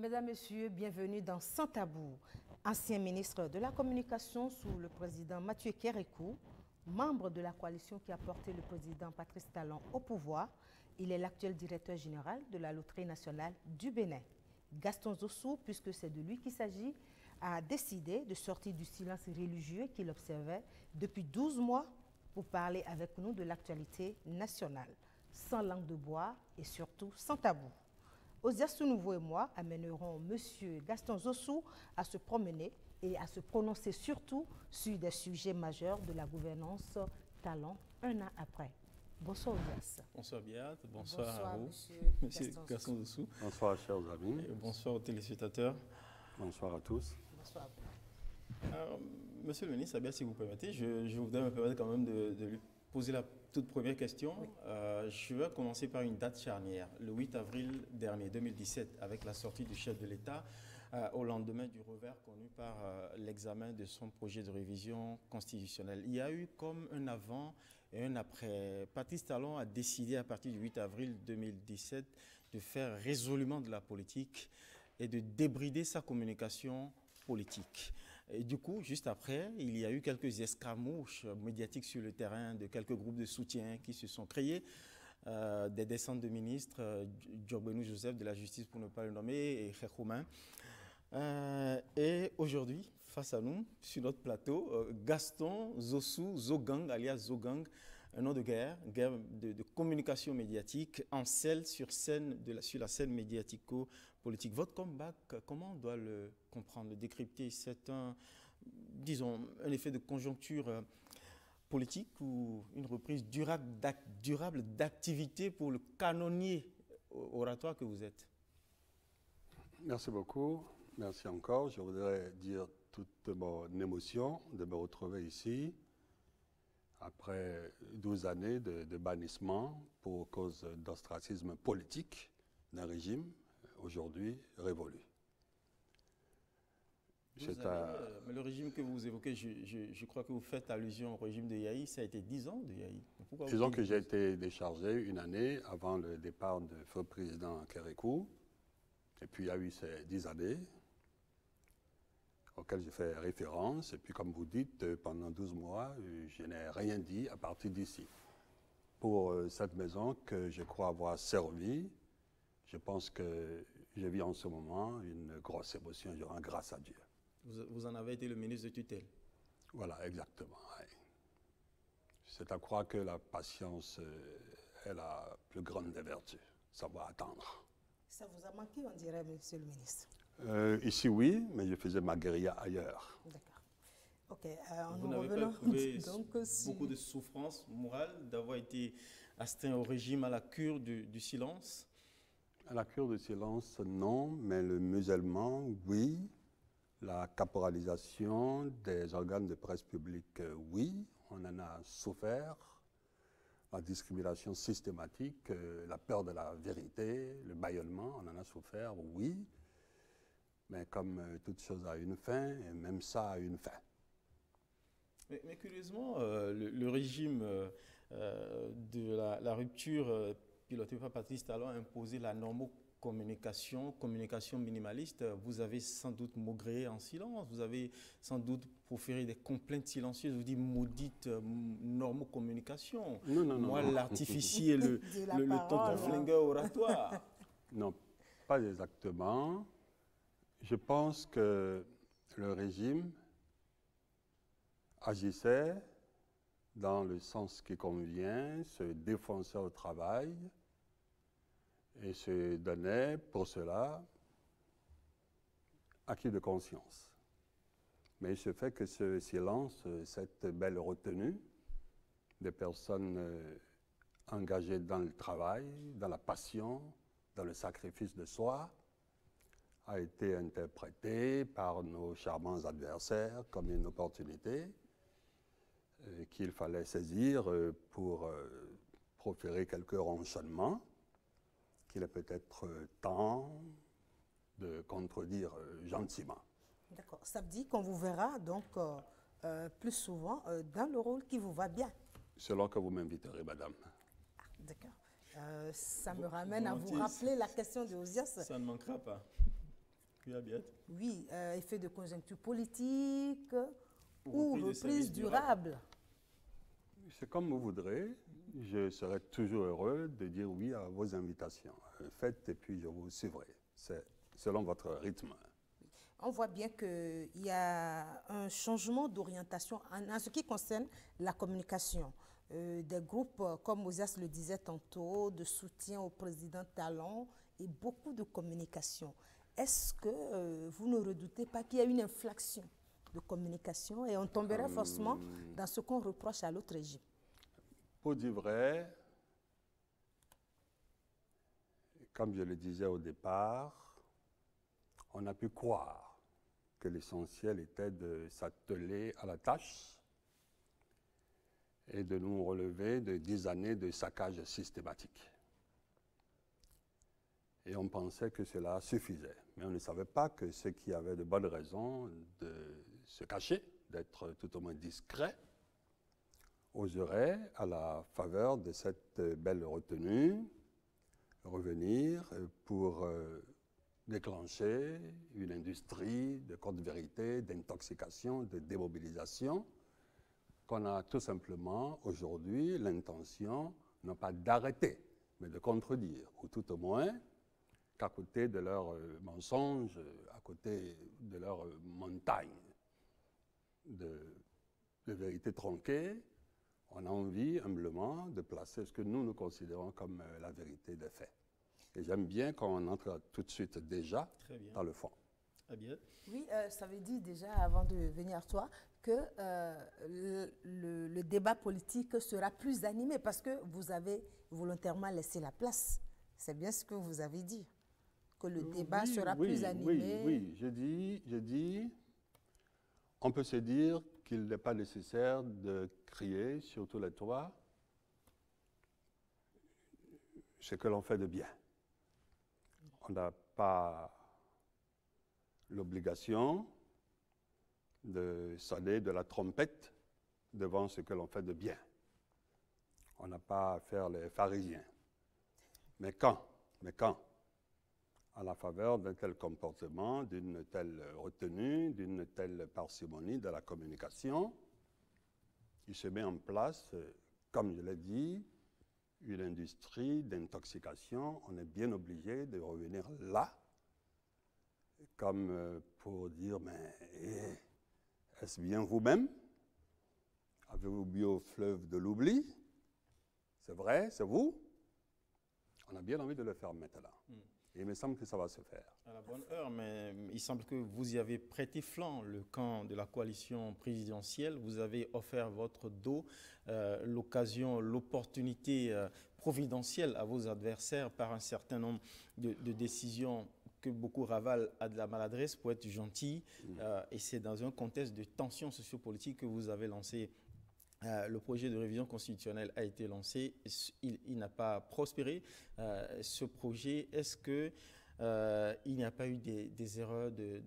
Mesdames, Messieurs, bienvenue dans Sans Tabou. Ancien ministre de la Communication sous le président Mathieu Kérékou, membre de la coalition qui a porté le président Patrice Talon au pouvoir, il est l'actuel directeur général de la Loterie nationale du Bénin. Gaston Zossou, puisque c'est de lui qu'il s'agit, a décidé de sortir du silence religieux qu'il observait depuis 12 mois pour parler avec nous de l'actualité nationale, sans langue de bois et surtout sans tabou. Osias Nouveau et moi amènerons M. Gaston Zossou à se promener et à se prononcer surtout sur des sujets majeurs de la gouvernance Talon un an après. Bonsoir Osias. Bonsoir Biat, bonsoir à vous, Monsieur Gaston Zossou. Bonsoir chers amis. Et bonsoir aux téléspectateurs. Bonsoir à tous. Bonsoir à vous. Alors, monsieur le ministre, si vous permettez, je voudrais me permettre quand même de lui poser la toute première question. Oui. Je vais commencer par une date charnière, le 8 avril dernier, 2017, avec la sortie du chef de l'État au lendemain du revers connu par l'examen de son projet de révision constitutionnelle. Il y a eu comme un avant et un après. Patrice Talon a décidé à partir du 8 avril 2017 de faire résolument de la politique et de débrider sa communication politique. Et du coup, juste après, il y a eu quelques escarmouches médiatiques sur le terrain de quelques groupes de soutien qui se sont créés, des descentes de ministres, Djogbenou Joseph de la justice pour ne pas le nommer, et Khekoumen. Et aujourd'hui, face à nous, sur notre plateau, Gaston Zossou, Zogang, alias Zogang, un nom de guerre de communication médiatique en selle sur la scène médiatico-politique. Votre comeback, comment on doit le comprendre, le décrypter? C'est disons, un effet de conjoncture politique ou une reprise durable d'activité pour le canonnier oratoire que vous êtes? Merci beaucoup. Merci encore. Je voudrais dire toute mon émotion de me retrouver ici après 12 années de bannissement pour cause d'ostracisme politique d'un régime aujourd'hui révolu. Mais le régime que vous évoquez, je crois que vous faites allusion au régime de Yahi, ça a été 10 ans de Yahi. Disons que j'ai été déchargé une année avant le départ du feu président Kérékou. Et puis il y a eu ces 10 années auxquelles j'ai fait référence. Et puis comme vous dites, pendant 12 mois, je n'ai rien dit à partir d'ici. Pour cette maison que je crois avoir servi, je pense que je vis en ce moment une grosse émotion, je rends grâce à Dieu. Vous en avez été le ministre de tutelle. Voilà, exactement. Oui. C'est à croire que la patience est la plus grande des vertus. Ça va attendre. Ça vous a manqué, on dirait, monsieur le ministre? Ici, oui, mais je faisais ma guérilla ailleurs. D'accord. Ok, vous n'avez pas éprouvé beaucoup de souffrance morale d'avoir été astreint au régime à la cure du silence? À la cure du silence, non, mais le musellement, oui. La caporalisation des organes de presse publique, oui, on en a souffert. La discrimination systématique, la peur de la vérité, le bâillonnement, on en a souffert, oui. Mais comme toute chose a une fin, et même ça a une fin. Mais curieusement, le régime de la rupture pilotée par Patrice Talon a imposé la normocommunication, communication minimaliste. Vous avez sans doute maugré en silence, vous avez sans doute proféré des complaintes silencieuses, vous dites maudite normocommunication. Non. Moi, l'artificier, le tonton flingueur oratoire. Non, pas exactement. Je pense que le régime agissait dans le sens qui convient, se défonçait au travail et se donnait pour cela acquis de conscience. Mais il se fait que ce silence, cette belle retenue des personnes engagées dans le travail, dans la passion, dans le sacrifice de soi, a été interprété par nos charmants adversaires comme une opportunité qu'il fallait saisir pour proférer quelques ronchonnements qu'il est peut-être temps de contredire gentiment. D'accord. Ça me dit qu'on vous verra donc plus souvent dans le rôle qui vous va bien. Selon que vous m'inviterez, madame. Ah, d'accord. Ça me ramène à vous rappeler la question de Osias. Ça ne manquera pas. Oui, Abiat. Oui, effet de conjoncture politique ou reprise de reprise services durable. C'est comme vous voudrez. Je serai toujours heureux de dire oui à vos invitations. Faites et puis je vous suivrai. C'est selon votre rythme. On voit bien qu'il y a un changement d'orientation en ce qui concerne la communication. Des groupes, comme Moses le disait tantôt, de soutien au président Talon et beaucoup de communication. Est-ce que vous ne redoutez pas qu'il y a une inflexion de communication et on tomberait forcément dans ce qu'on reproche à l'autre régime? Pour dire vrai, comme je le disais au départ, on a pu croire que l'essentiel était de s'atteler à la tâche et de nous relever de 10 années de saccage systématique. Et on pensait que cela suffisait. Mais on ne savait pas que ceux qui avaient de bonnes raisons de se cacher, d'être tout au moins discrets, oseraient, à la faveur de cette belle retenue, revenir pour déclencher une industrie de contre-vérité, d'intoxication, de démobilisation, qu'on a tout simplement aujourd'hui l'intention, non pas d'arrêter, mais de contredire, ou tout au moins qu'à côté de leurs mensonges, à côté de leurs montagnes de vérité tronquée, on a envie humblement de placer ce que nous considérons comme la vérité des faits. Et j'aime bien quand on entre tout de suite déjà dans le fond. Oui, ça veut dire déjà, avant de venir à toi, que le débat politique sera plus animé parce que vous avez volontairement laissé la place. C'est bien ce que vous avez dit, que le débat sera plus animé. Oui, je dis, on peut se dire qu'il n'est pas nécessaire de crier sur tous les toits ce que l'on fait de bien. On n'a pas l'obligation de sonner de la trompette devant ce que l'on fait de bien. On n'a pas à faire les pharisiens. Mais quand, à la faveur d'un tel comportement, d'une telle retenue, d'une telle parcimonie de la communication, il se met en place, comme je l'ai dit, une industrie d'intoxication. On est bien obligé de revenir là, comme pour dire, mais est-ce bien vous-même? Avez-vous bu au fleuve de l'oubli? C'est vrai, c'est vous? On a bien envie de le faire maintenant. Et il me semble que ça va se faire. À la bonne heure, mais il semble que vous y avez prêté flanc, le camp de la coalition présidentielle. Vous avez offert votre dos, l'occasion, l'opportunité providentielle à vos adversaires par un certain nombre de décisions que beaucoup ravalent à de la maladresse pour être gentil. Et c'est dans un contexte de tension sociopolitique que vous avez lancé. Le projet de révision constitutionnelle a été lancé, il n'a pas prospéré. Ce projet, est-ce qu'il n'y a pas eu des erreurs de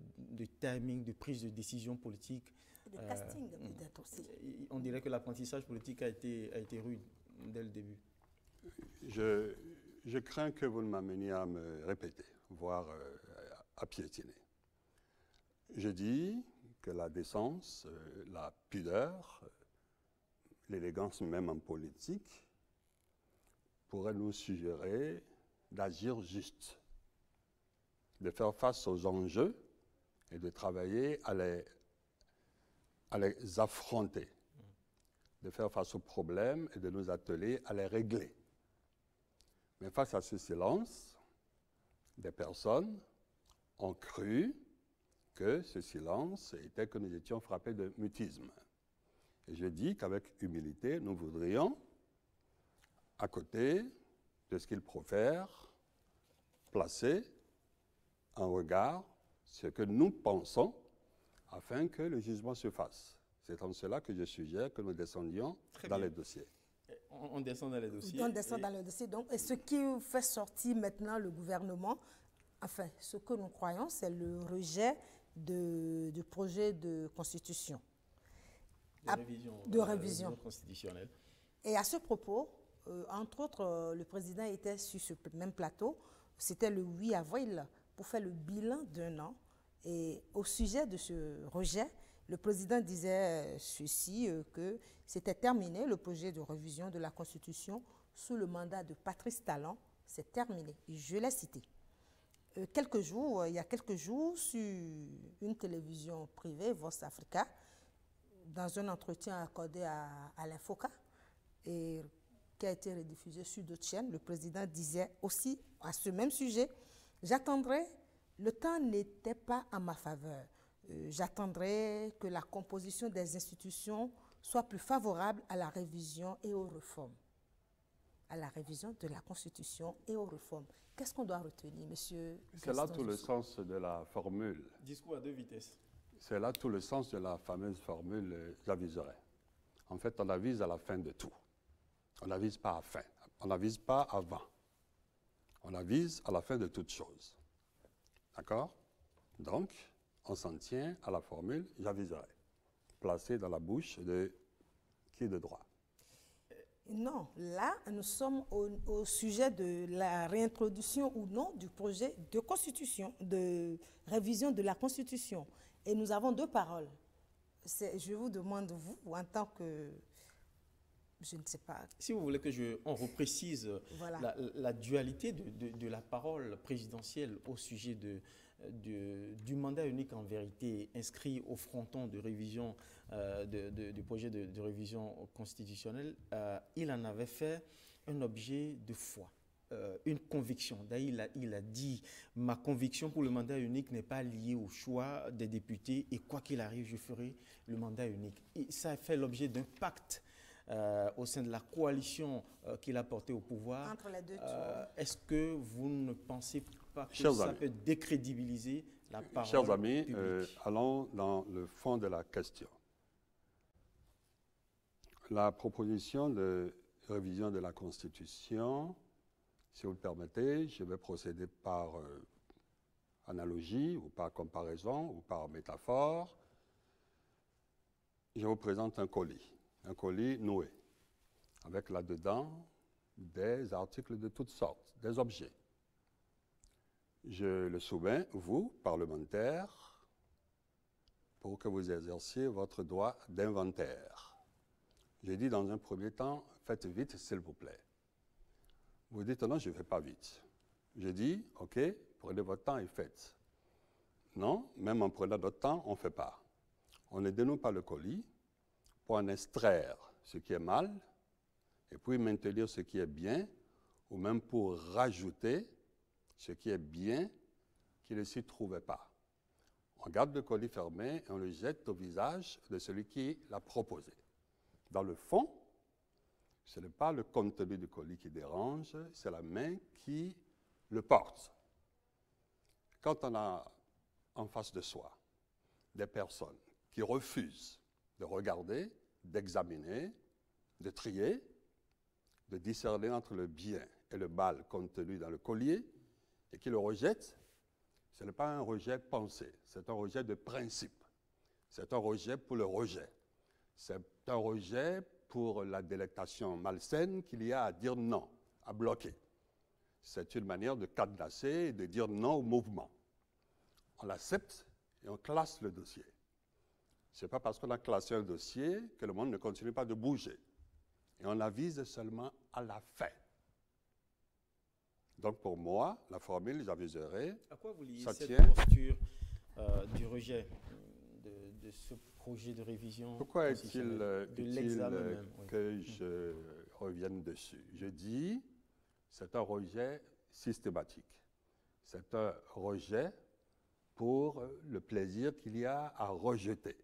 timing, de prise de décision politique? De casting peut-être aussi. On dirait que l'apprentissage politique a été rude dès le début. Je crains que vous ne m'ameniez à me répéter, voire à piétiner. Je dis que la décence, la pudeur, l'élégance même en politique, pourrait nous suggérer d'agir juste, de faire face aux enjeux et de travailler à les affronter, de faire face aux problèmes et de nous atteler à les régler. Mais face à ce silence, des personnes ont cru que ce silence était que nous étions frappés de mutisme. Et je dis qu'avec humilité, nous voudrions, à côté de ce qu'ils profèrent, placer en regard ce que nous pensons afin que le jugement se fasse. C'est en cela que je suggère que nous descendions dans les dossiers. On descend dans les dossiers. On descend dans les dossiers. Donc, et ce qui fait sortir maintenant le gouvernement, enfin, ce que nous croyons, c'est le rejet du projet de constitution. De révision constitutionnelle. Et à ce propos, entre autres, le président était sur ce même plateau, c'était le 8 avril, pour faire le bilan d'un an Et au sujet de ce rejet, le président disait ceci, que c'était terminé, le projet de révision de la Constitution sous le mandat de Patrice Talon, c'est terminé. Je l'ai cité. Il y a quelques jours, sur une télévision privée, Voice Africa, dans un entretien accordé à l'Infoca, et qui a été rediffusé sur d'autres chaînes, le président disait aussi à ce même sujet, j'attendrai, le temps n'était pas à ma faveur, j'attendrai que la composition des institutions soit plus favorable à la révision et aux réformes. À la révision de la Constitution et aux réformes. Qu'est-ce qu'on doit retenir, monsieur? C'est là tout le sens de la formule. Discours à deux vitesses. C'est là tout le sens de la fameuse formule « j'aviserai ». En fait, on avise à la fin de tout. On n'avise pas à la fin. On n'avise pas avant. On avise à la fin de toute chose. D'accord? Donc, on s'en tient à la formule « j'aviserai », placée dans la bouche de qui de droit. Non, là, nous sommes au sujet de la réintroduction ou non du projet de constitution, de révision de la Constitution. Et nous avons deux paroles. Je vous demande, vous, en tant que... Je ne sais pas. Si vous voulez on reprécise voilà. la dualité de la parole présidentielle au sujet du mandat unique en vérité inscrit au fronton de révision du projet de révision constitutionnelle, il en avait fait un objet de foi, une conviction. D'ailleurs, il a dit « Ma conviction pour le mandat unique n'est pas liée au choix des députés et quoi qu'il arrive, je ferai le mandat unique. » Et ça a fait l'objet d'un pacte au sein de la coalition qu'il a portée au pouvoir. Entre les deux est-ce que vous ne pensez pas que Chers ça amis, peut décrédibiliser la parole chers amis, publique? Allons dans le fond de la question. La proposition de révision de la Constitution, si vous le permettez, je vais procéder par analogie ou par comparaison ou par métaphore. Je vous présente un colis noué, avec là-dedans des articles de toutes sortes, des objets. Je le soumets, vous, parlementaires, pour que vous exerciez votre droit d'inventaire. J'ai dit dans un premier temps, faites vite, s'il vous plaît. Vous dites, non, je ne fais pas vite. Je dis, OK, prenez votre temps et faites. Non, même en prenant notre temps, on ne fait pas. On ne dénoue pas le colis pour en extraire ce qui est mal et puis maintenir ce qui est bien, ou même pour rajouter ce qui est bien qui ne s'y trouvait pas. On garde le colis fermé et on le jette au visage de celui qui l'a proposé. Dans le fond, ce n'est pas le contenu du colis qui dérange, c'est la main qui le porte. Quand on a en face de soi des personnes qui refusent de regarder, d'examiner, de trier, de discerner entre le bien et le mal contenu dans le collier, et qui le rejettent, ce n'est pas un rejet pensé, c'est un rejet de principe. C'est un rejet pour le rejet. C'est un rejet pour la délectation malsaine qu'il y a à dire non, à bloquer. C'est une manière de cadenasser et de dire non au mouvement. On l'accepte et on classe le dossier. Ce n'est pas parce qu'on a classé un dossier que le monde ne continue pas de bouger. Et on avise seulement à la fin. Donc pour moi, la formule, j'aviserai. À quoi vous liez cette cette posture du rejet de ce projet de révision? Pourquoi est-il oui. que je revienne dessus? Je dis, c'est un rejet systématique. C'est un rejet pour le plaisir qu'il y a à rejeter.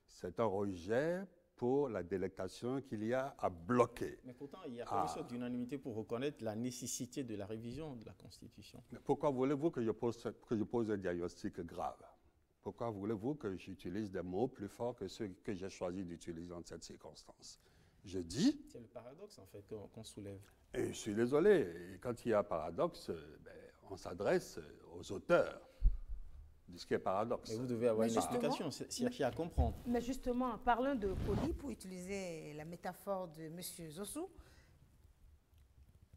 C'est un rejet pour la délectation qu'il y a à bloquer. Mais pourtant, il y a une sorte d'unanimité pour reconnaître la nécessité de la révision de la Constitution. Mais pourquoi voulez-vous que je pose un diagnostic grave? Pourquoi voulez-vous que j'utilise des mots plus forts que ceux que j'ai choisi d'utiliser dans cette circonstance? Je dis... C'est le paradoxe, en fait, qu'on soulève. Et je suis désolé, et quand il y a paradoxe, on s'adresse aux auteurs de ce qui est paradoxe. Mais vous devez avoir une explication, s'il y a à comprendre. Mais justement, parlant de colis, pour utiliser la métaphore de M. Zossou,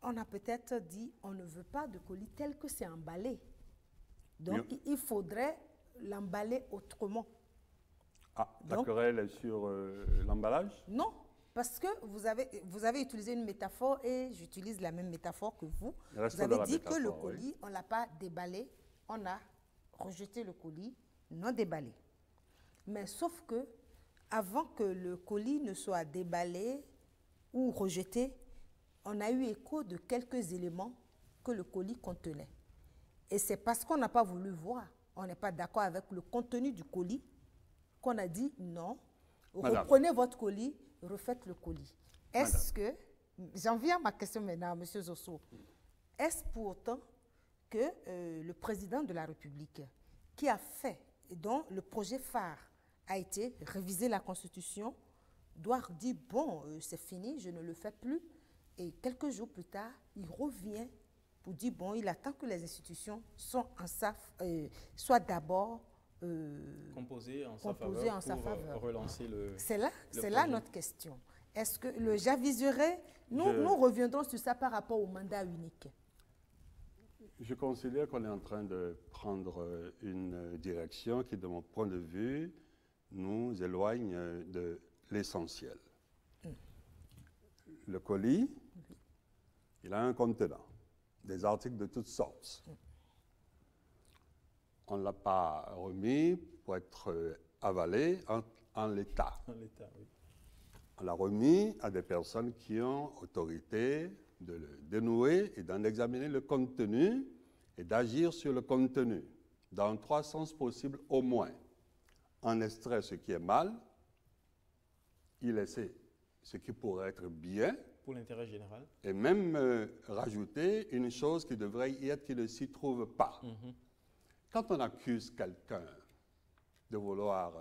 on a peut-être dit on ne veut pas de colis tel que c'est emballé. Donc, il faudrait l'emballer autrement. Ah, la Donc, querelle est sur l'emballage? Non, parce que vous avez utilisé une métaphore et j'utilise la même métaphore que vous. Restons Vous dans avez la dit que le métaphore, oui. colis, on ne l'a pas déballé, on a rejeté le colis non déballé. Mais sauf que, avant que le colis ne soit déballé ou rejeté, on a eu écho de quelques éléments que le colis contenait. Et c'est parce qu'on n'a pas voulu voir, on n'est pas d'accord avec le contenu du colis, qu'on a dit non, Madame. reprenez votre colis, refaites le colis. Est-ce que, j'en viens à ma question maintenant, M. Zosso, est-ce pour autant que le président de la République, qui a fait, et dont le projet phare a été réviser la Constitution, doit dire bon, c'est fini, je ne le fais plus, et quelques jours plus tard, il revient pour dire bon, il attend que les institutions soient d'abord Composé en composées sa en sa faveur faveur. pour relancer le... C'est là projet. notre question. Est-ce que le j'aviserai, nous reviendrons sur ça par rapport au mandat unique. Je considère qu'on est en train de prendre une direction qui, de mon point de vue, nous éloigne de l'essentiel. Le colis, il a un contenant, des articles de toutes sortes. On ne l'a pas remis pour être avalé en l'état. En l'état, oui. On l'a remis à des personnes qui ont autorité de le dénouer et d'en examiner le contenu et d'agir sur le contenu, dans 3 sens possibles au moins. En extrait ce qui est mal, y laisser ce qui pourrait être bien, Pour l'intérêt général. et même rajouter une chose qui devrait y être qui ne s'y trouve pas. Quand on accuse quelqu'un de vouloir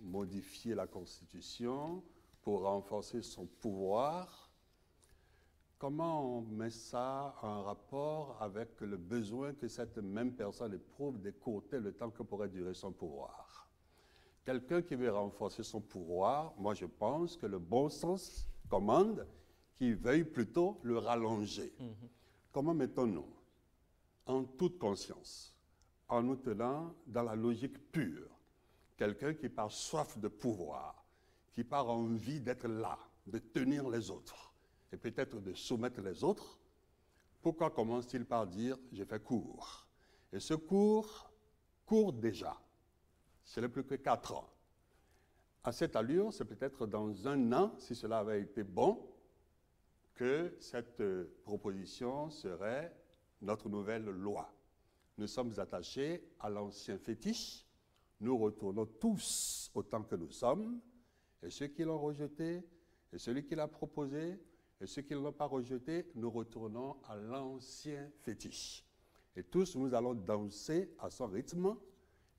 modifier la Constitution pour renforcer son pouvoir, comment on met ça en rapport avec le besoin que cette même personne éprouve d'écourter le temps que pourrait durer son pouvoir? Quelqu'un qui veut renforcer son pouvoir, moi je pense que le bon sens commande qu'il veuille plutôt le rallonger. Comment mettons-nous, en toute conscience, en nous tenant dans la logique pure, quelqu'un qui par soif de pouvoir, qui par envie d'être là, de tenir les autres, et peut-être de soumettre les autres, pourquoi commence-t-il par dire « je fais court » ? Et ce court déjà. Ce n'est plus que 4 ans. À cette allure, c'est peut-être dans 1 an, si cela avait été bon, que cette proposition serait notre nouvelle loi. Nous sommes attachés à l'ancien fétiche. Nous retournons tous autant que nous sommes. Et ceux qui l'ont rejeté, et celui qui l'a proposé, et ceux qui ne l'ont pas rejeté, nous retournons à l'ancien fétiche. Et tous, nous allons danser à son rythme,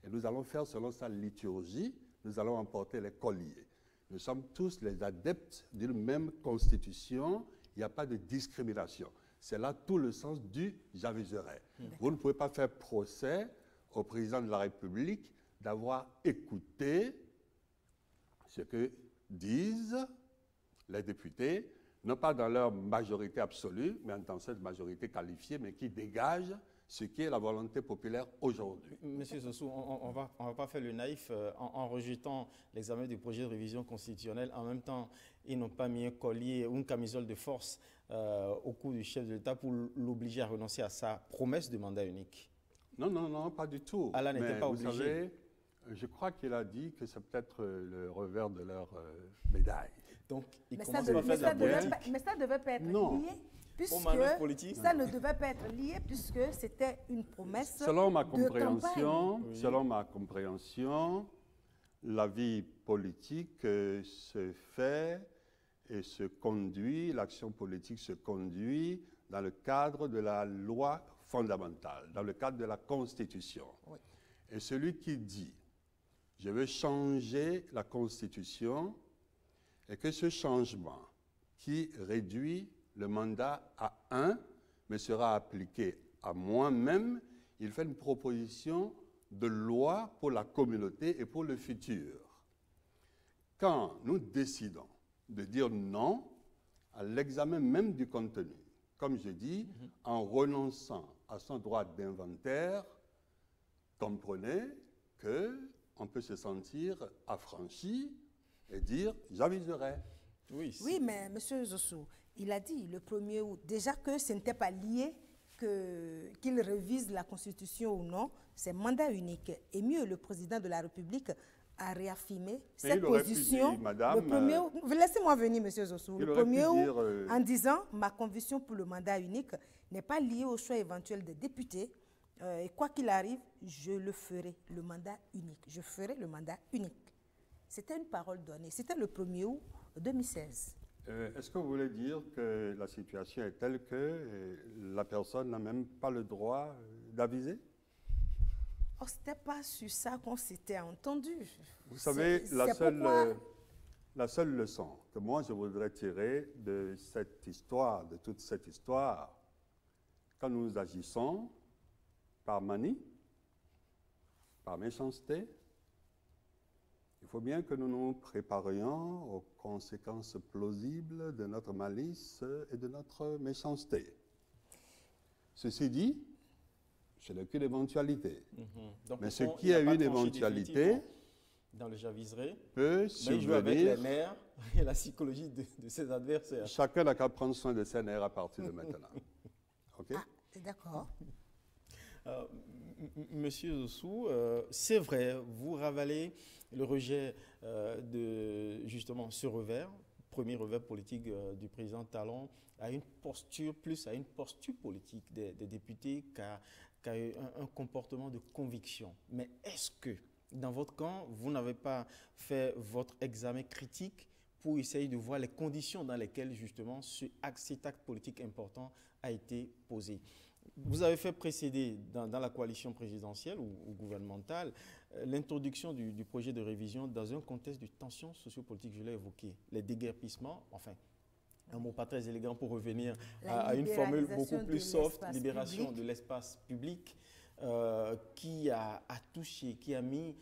et nous allons faire selon sa liturgie, nous allons emporter les colliers. Nous sommes tous les adeptes d'une même constitution, il n'y a pas de discrimination. C'est là tout le sens du « j'aviserai ». Vous ne pouvez pas faire procès au président de la République d'avoir écouté ce que disent les députés, non pas dans leur majorité absolue, mais dans cette majorité qualifiée, mais qui dégage ce qui est la volonté populaire aujourd'hui. Monsieur Zosso, on va pas faire le naïf en rejetant l'examen du projet de révision constitutionnelle. En même temps, ils n'ont pas mis un collier ou une camisole de force au cou du chef de l'État pour l'obliger à renoncer à sa promesse de mandat unique. Non, non, non, pas du tout. Allah n'était pas obligé. Vous savez, je crois qu'il a dit que c'est peut-être le revers de leur médaille. Donc, il Mais commence ça à faire de la ne politique. devait pas être Non. lié, puisque manœuvres politiques. ça ne devait pas être lié, puisque c'était une promesse Selon ma de campagne. compréhension, la vie politique se fait et se conduit, l'action politique se conduit dans le cadre de la loi fondamentale, dans le cadre de la Constitution. Oui. Et celui qui dit « je veux changer la Constitution » et que ce changement qui réduit le mandat à 1, mais sera appliqué à moi-même, il fait une proposition de loi pour la communauté et pour le futur. Quand nous décidons de dire non à l'examen même du contenu, comme je dis, en renonçant à son droit d'inventaire, comprenez qu'on peut se sentir affranchi et dire « j'aviserai ». Oui, mais M. Zossou, il a dit le 1er août, déjà que ce n'était pas lié qu'il révise la Constitution ou non, c'est mandat unique. Et mieux, le président de la République a réaffirmé cette position dire, madame, le 1er août. Laissez-moi venir, M. Zossou. Le 1er août, en disant « ma conviction pour le mandat unique n'est pas liée au choix éventuel des députés. Et quoi qu'il arrive, je le ferai, le mandat unique. Je ferai le mandat unique. » C'était une parole donnée. C'était le 1er août 2016. Est-ce que vous voulez dire que la situation est telle que la personne n'a même pas le droit d'aviser? Oh, ce n'était pas sur ça qu'on s'était entendu. Vous savez, la seule leçon que moi je voudrais tirer de cette histoire, de toute cette histoire, quand nous agissons par manie, par méchanceté, il faut bien que nous nous préparions aux conséquences plausibles de notre malice et de notre méchanceté. Ceci dit, ce n'est qu'une éventualité. Mais ce qui est une éventualité dans le j'aviserai peut survenir. Il joue avec les nerfs et la psychologie de ses adversaires. Chacun n'a qu'à prendre soin de ses nerfs à partir de maintenant. OK? Ah, d'accord. Monsieur Zossou, c'est vrai, vous ravalez le rejet de justement ce revers, premier revers politique du président Talon, à une posture politique des députés qu'à un comportement de conviction. Mais est-ce que, dans votre camp, vous n'avez pas fait votre examen critique pour essayer de voir les conditions dans lesquelles justement cet acte politique important a été posé? Vous avez fait précéder dans la coalition présidentielle ou gouvernementale l'introduction du projet de révision dans un contexte de tension sociopolitique, je l'ai évoqué, les déguerpissements, enfin, un mot pas très élégant pour revenir à une formule beaucoup plus soft, libération de l'espace public, qui a touché, qui a mis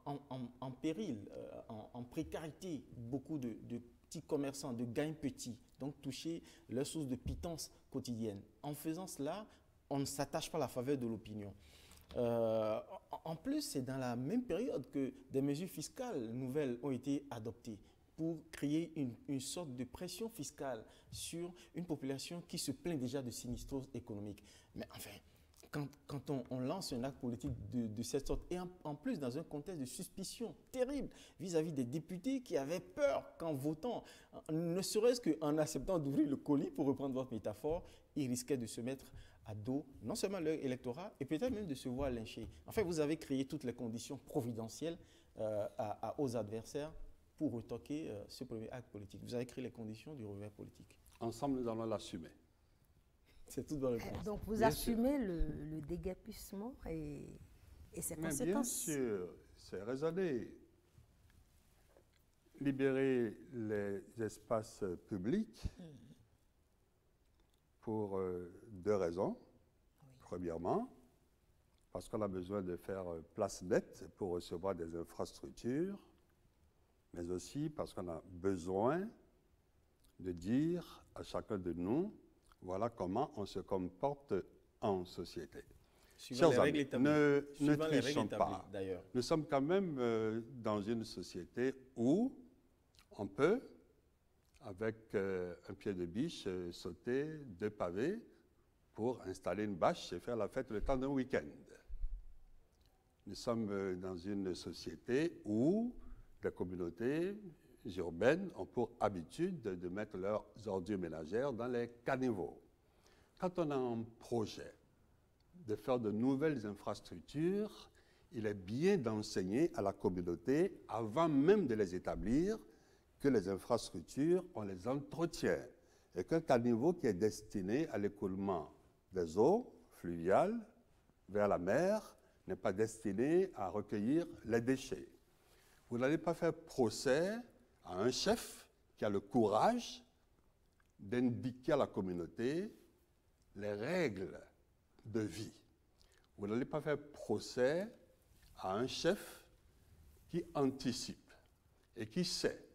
en péril, en précarité beaucoup de petits commerçants, de gains petits, donc toucher leurs sources de pitance quotidienne. En faisant cela, on ne s'attache pas à la faveur de l'opinion. En plus, c'est dans la même période que des mesures fiscales nouvelles ont été adoptées pour créer une sorte de pression fiscale sur une population qui se plaint déjà de sinistrose économique. Mais enfin, quand on lance un acte politique de cette sorte, et en plus dans un contexte de suspicion terrible vis-à-vis des députés qui avaient peur qu'en votant, ne serait-ce qu'en acceptant d'ouvrir le colis, pour reprendre votre métaphore, ils risquaient de se mettre à dos non seulement leur électorat, et peut-être même de se voir lyncher. En fait, vous avez créé toutes les conditions providentielles aux adversaires pour retoquer ce premier acte politique. Vous avez créé les conditions du revers politique. Ensemble, nous allons l'assumer. C'est toute bonne réponse. Donc, vous assumez le déguerpissement et ses conséquences. Bien sûr, c'est raisonné. Libérer les espaces publics pour deux raisons. Oui. Premièrement, parce qu'on a besoin de faire place nette pour recevoir des infrastructures, mais aussi parce qu'on a besoin de dire à chacun de nous, voilà comment on se comporte en société. Suivant les règles établies. Ne trichons pas. Nous sommes quand même dans une société où on peut, avec un pied de biche, sauter 2 pavés pour installer une bâche et faire la fête le temps d'un week-end. Nous sommes dans une société où les communautés urbaines ont pour habitude de mettre leurs ordures ménagères dans les caniveaux. Quand on a un projet de faire de nouvelles infrastructures, il est bien d'enseigner à la communauté, avant même de les établir, que les infrastructures, on les entretient et qu'un caniveau qui est destiné à l'écoulement des eaux fluviales vers la mer n'est pas destiné à recueillir les déchets. Vous n'allez pas faire procès à un chef qui a le courage d'indiquer à la communauté les règles de vie. Vous n'allez pas faire procès à un chef qui anticipe et qui sait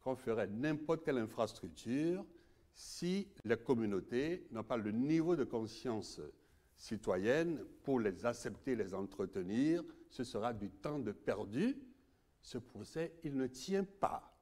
qu'on ferait n'importe quelle infrastructure si les communautés n'ont pas le niveau de conscience citoyennes, pour les accepter, les entretenir, ce sera du temps de perdu. Ce procès, il ne tient pas.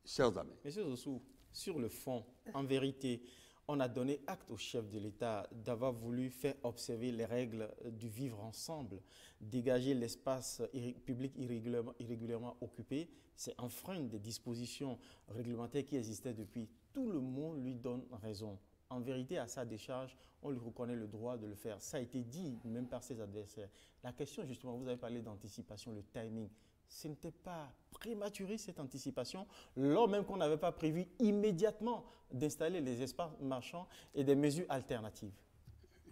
Chers amis. Monsieur Zossou, sur le fond, en vérité, on a donné acte au chef de l'État d'avoir voulu faire observer les règles du vivre ensemble, dégager l'espace public irrégulièrement occupé. C'est enfreindre des dispositions réglementaires qui existaient depuis. Tout le monde lui donne raison. En vérité, à sa décharge, on lui reconnaît le droit de le faire. Ça a été dit même par ses adversaires. La question, justement, vous avez parlé d'anticipation, le timing. Ce n'était pas prématuré, cette anticipation, lors même qu'on n'avait pas prévu immédiatement d'installer les espaces marchands et des mesures alternatives.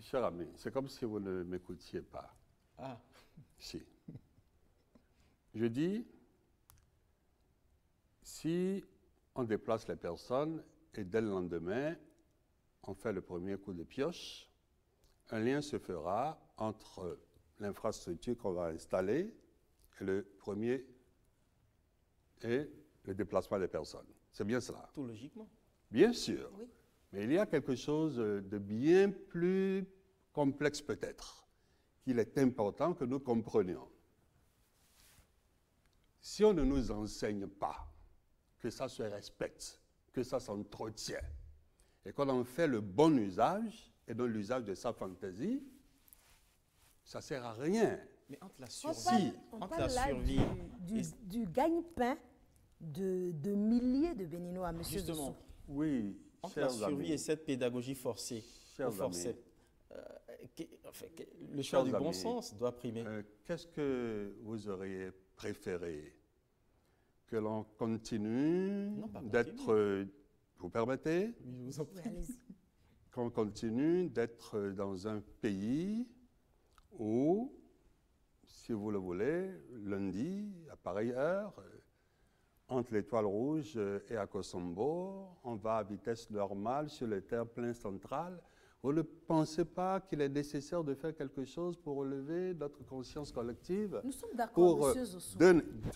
Cher ami, c'est comme si vous ne m'écoutiez pas. Ah. Si. Je dis, si on déplace les personnes et dès le lendemain, on fait le premier coup de pioche, un lien se fera entre l'infrastructure qu'on va installer et le premier et le déplacement des personnes. C'est bien cela. Tout logiquement. Bien sûr. Oui. Mais il y a quelque chose de bien plus complexe peut-être, qu'il est important que nous comprenions. Si on ne nous enseigne pas que ça se respecte, que ça s'entretient, et qu'on en fait le bon usage, et non l'usage de sa fantaisie, ça ne sert à rien. Mais entre la On survie, parle entre la là survie du gagne-pain de milliers de Béninois, monsieur justement, Zossou. Oui, entre la chers survie amis, et cette pédagogie forcée, Chers ou forcée, le choix Chers du bon amis, sens doit primer. qu'est-ce que vous auriez préféré? Que l'on continue Non, pas d'être... vous permettez? Oui, je vous en Oui, prie. allez-y. Qu'on continue d'être dans un pays où, si vous le voulez, lundi, à pareille heure, entre l'Étoile Rouge et à Kosombo, on va à vitesse normale sur le terre-plein central. Vous ne pensez pas qu'il est nécessaire de faire quelque chose pour relever notre conscience collective? Nous sommes d'accord, Pour monsieur Zossou.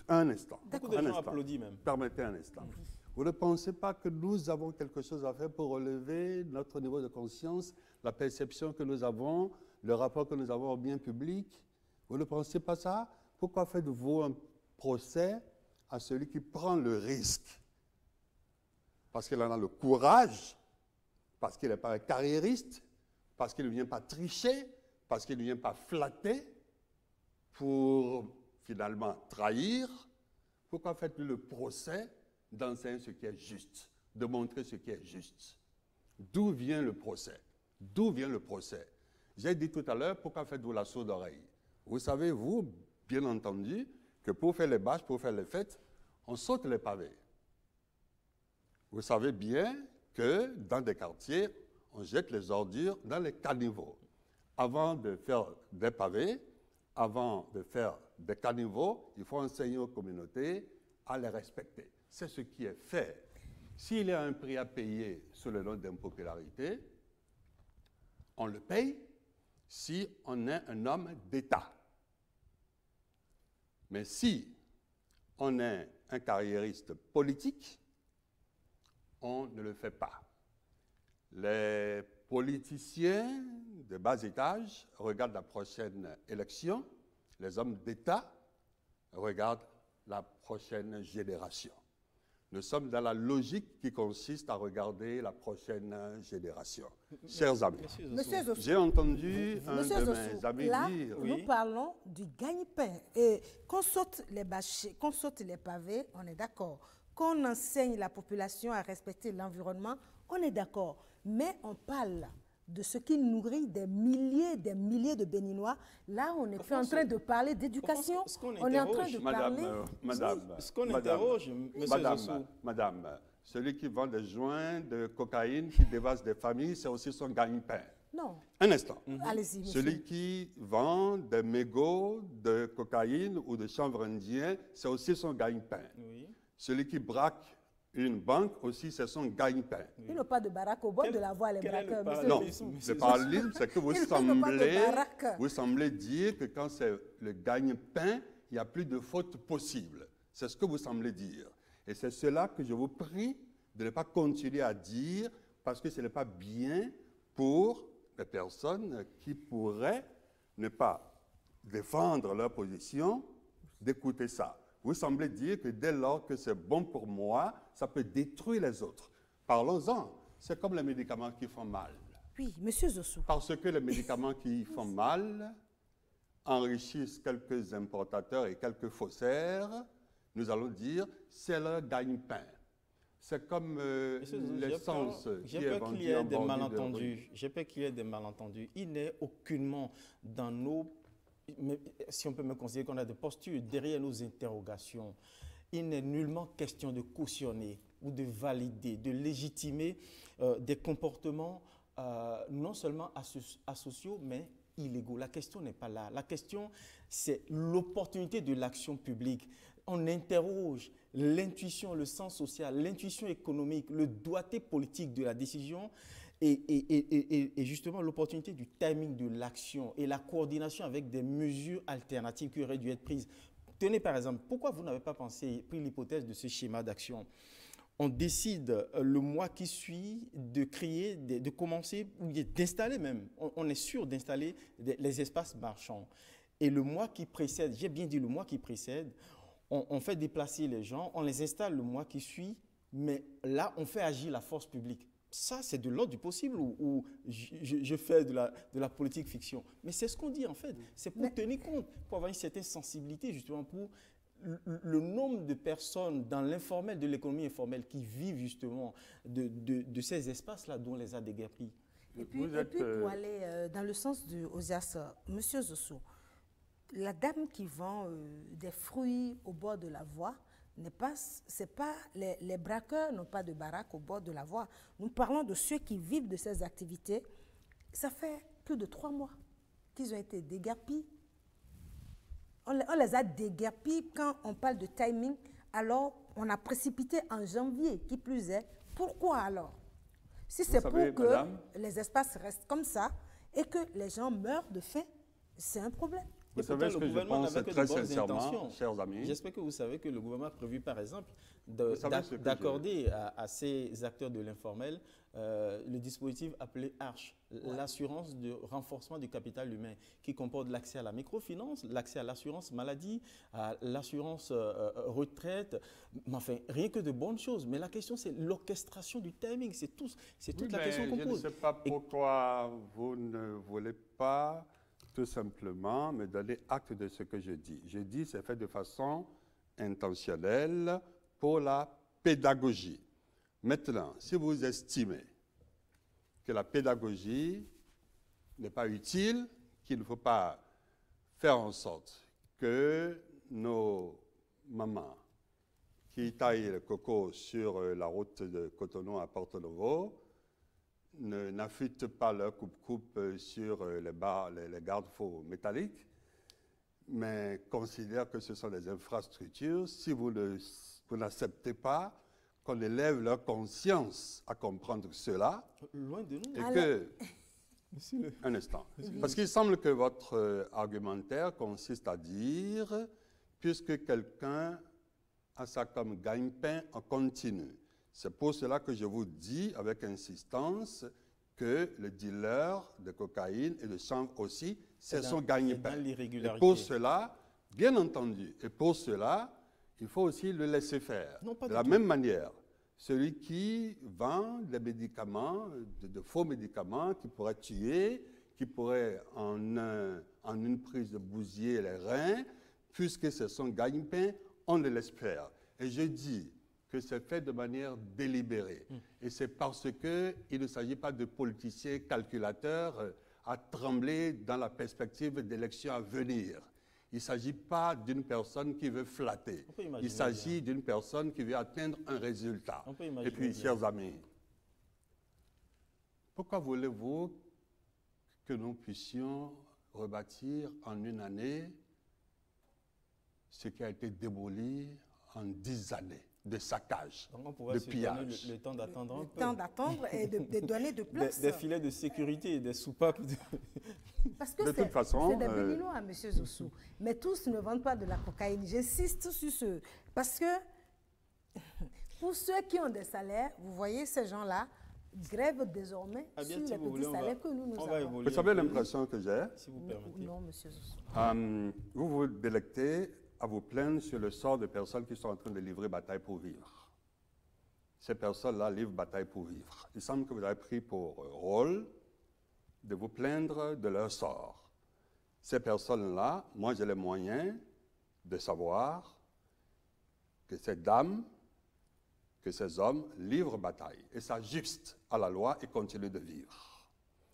un instant. Beaucoup de Un gens instant. applaudissent même. Permettez un instant. Vous ne pensez pas que nous avons quelque chose à faire pour relever notre niveau de conscience, la perception que nous avons, le rapport que nous avons au bien public? Vous ne pensez pas ça? Pourquoi faites-vous un procès à celui qui prend le risque? Parce qu'il en a le courage, parce qu'il n'est pas un carriériste, parce qu'il ne vient pas tricher, parce qu'il ne vient pas flatter pour finalement trahir. Pourquoi faites-vous le procès d'enseigner ce qui est juste, de montrer ce qui est juste? D'où vient le procès? D'où vient le procès? J'ai dit tout à l'heure, pourquoi faites-vous la sourde oreille? Vous savez, vous, bien entendu, que pour faire les bâches, pour faire les fêtes, on saute les pavés. Vous savez bien que dans des quartiers, on jette les ordures dans les caniveaux. Avant de faire des pavés, avant de faire des caniveaux, il faut enseigner aux communautés à les respecter. C'est ce qui est fait. S'il y a un prix à payer sous le nom d'impopularité, on le paye si on est un homme d'État. Mais si on est un carriériste politique, on ne le fait pas. Les politiciens de bas étage regardent la prochaine élection, les hommes d'État regardent la prochaine génération. Nous sommes dans la logique qui consiste à regarder la prochaine génération. Chers amis, Monsieur Zossou. j'ai entendu un Monsieur de Zossou, mes amis là, dire... nous parlons du gagne-pain. Et qu'on saute les bâchers, qu'on saute les pavés, on est d'accord. Qu'on enseigne la population à respecter l'environnement, on est d'accord. Mais on parle de ce qui nourrit des milliers de Béninois. Là, on est en train de parler d'éducation. On est en train de parler... Ce qu'on interroge, monsieur Zossou. Madame, celui qui vend des joints de cocaïne, qui dévaste des familles, c'est aussi son gagne-pain. Non. Un instant. Allez-y, monsieur. Celui qui vend des mégots de cocaïne ou de chanvre indien, c'est aussi son gagne-pain. Oui. Celui qui braque une banque aussi, c'est son gagne-pain. Il n'a pas de baraque au bord de la voie, les braqueurs. Non, le parallélisme, c'est que vous Il semblez dire que quand c'est le gagne-pain, il n'y a plus de faute possible. C'est ce que vous semblez dire. Et c'est cela que je vous prie de ne pas continuer à dire, parce que ce n'est pas bien pour des personnes qui pourraient ne pas défendre leur position, d'écouter ça. Vous semblez dire que dès lors que c'est bon pour moi, ça peut détruire les autres. Parlons-en. C'est comme les médicaments qui font mal. Oui, Monsieur Zossou. Parce que les médicaments qui font mal enrichissent quelques importateurs et quelques faussaires, nous allons dire, c'est leur gagne-pain. C'est comme l'essence qui est vendue en bordure de rue. J'ai peur qu'il y ait des malentendus. Il n'est aucunement dans nos... Si on peut me considérer qu'on a des postures derrière nos interrogations, il n'est nullement question de cautionner ou de valider, de légitimer des comportements non seulement asociaux, mais illégaux. La question n'est pas là. La question, c'est l'opportunité de l'action publique. On interroge l'intuition, le sens social, l'intuition économique, le doigté politique de la décision et justement l'opportunité du timing de l'action et la coordination avec des mesures alternatives qui auraient dû être prises. Tenez par exemple, pourquoi vous n'avez pas pris l'hypothèse de ce schéma d'action? On décide le mois qui suit de créer, de commencer, ou d'installer même, on est sûr d'installer les espaces marchands. Et le mois qui précède, j'ai bien dit le mois qui précède, on fait déplacer les gens, on les installe le mois qui suit, mais là, on fait agir la force publique. Ça, c'est de l'ordre du possible où je fais de la politique fiction. Mais c'est ce qu'on dit en fait. C'est pour tenir compte, pour avoir une certaine sensibilité justement pour le nombre de personnes dans l'informel, de l'économie informelle qui vivent justement de ces espaces-là dont les a déguerpis. Et puis pour aller dans le sens du OSIAS, Monsieur Zossou, la dame qui vend des fruits au bord de la voie, les braqueurs n'ont pas de baraque au bord de la voie. Nous parlons de ceux qui vivent de ces activités. Ça fait plus de 3 mois qu'ils ont été déguerpis. On les a déguerpis quand on parle de timing. Alors, on a précipité en janvier, qui plus est. Pourquoi alors? Si c'est pour que madame, les espaces restent comme ça et que les gens meurent de faim, c'est un problème. Vous savez ce que je pense très sincèrement, chers amis. J'espère que vous savez que le gouvernement a prévu, par exemple, d'accorder à ces acteurs de l'informel le dispositif appelé ARCHE, l'assurance de renforcement du capital humain, qui comporte l'accès à la microfinance, l'accès à l'assurance maladie, à l'assurance retraite, enfin, rien que de bonnes choses. Mais la question, c'est l'orchestration du timing, c'est toute la question qu'on pose. Je ne sais pas pourquoi vous ne voulez pas tout simplement me donner acte de ce que je dis. Je dis c'est fait de façon intentionnelle pour la pédagogie. Maintenant, si vous estimez que la pédagogie n'est pas utile, qu'il ne faut pas faire en sorte que nos mamans qui taillent le coco sur la route de Cotonou à Porto-Novo n'affûtent pas leur coupe-coupe sur les garde-fous métalliques, mais considèrent que ce sont des infrastructures. Si vous n'acceptez pas qu'on élève leur conscience à comprendre cela, loin de nous. Et que... Un instant. Parce qu'il semble que votre argumentaire consiste à dire, puisque quelqu'un a ça comme gagne-pain, on continue. C'est pour cela que je vous dis avec insistance que le dealer de cocaïne et de chanvre aussi, c'est son gagne-pain. Et pour cela, bien entendu, et pour cela, il faut aussi le laisser faire. De la même manière, celui qui vend des médicaments, de faux médicaments qui pourraient tuer, qui pourraient en une prise de bousier les reins, puisque c'est son gagne-pain, on le laisse faire. Et je dis que c'est fait de manière délibérée. Et c'est parce qu'il ne s'agit pas de politiciens calculateurs à trembler dans la perspective d'élections à venir. Il ne s'agit pas d'une personne qui veut flatter. Il s'agit d'une personne qui veut atteindre un résultat. Et puis, chers amis, pourquoi voulez-vous que nous puissions rebâtir en une année ce qui a été démoli en 10 années de saccage, de pillage? Le temps d'attendre un peu. Le temps d'attendre et de donner de place. Des filets de sécurité et des soupapes. Parce que c'est des Béninois, M. Zossou. Mais tous ne vendent pas de la cocaïne. J'insiste sur ce. Parce que pour ceux qui ont des salaires, vous voyez ces gens-là, grève désormais sur les petits salaires que nous avons. Vous savez l'impression que j'ai? Si vous permettez. Non, monsieur Zosso. Vous vous délectez à vous plaindre sur le sort de personnes qui sont en train de livrer bataille pour vivre. Ces personnes-là livrent bataille pour vivre. Il semble que vous avez pris pour rôle de vous plaindre de leur sort. Ces personnes-là, moi j'ai les moyens de savoir que ces dames, que ces hommes livrent bataille et s'ajustent à la loi et continuent de vivre.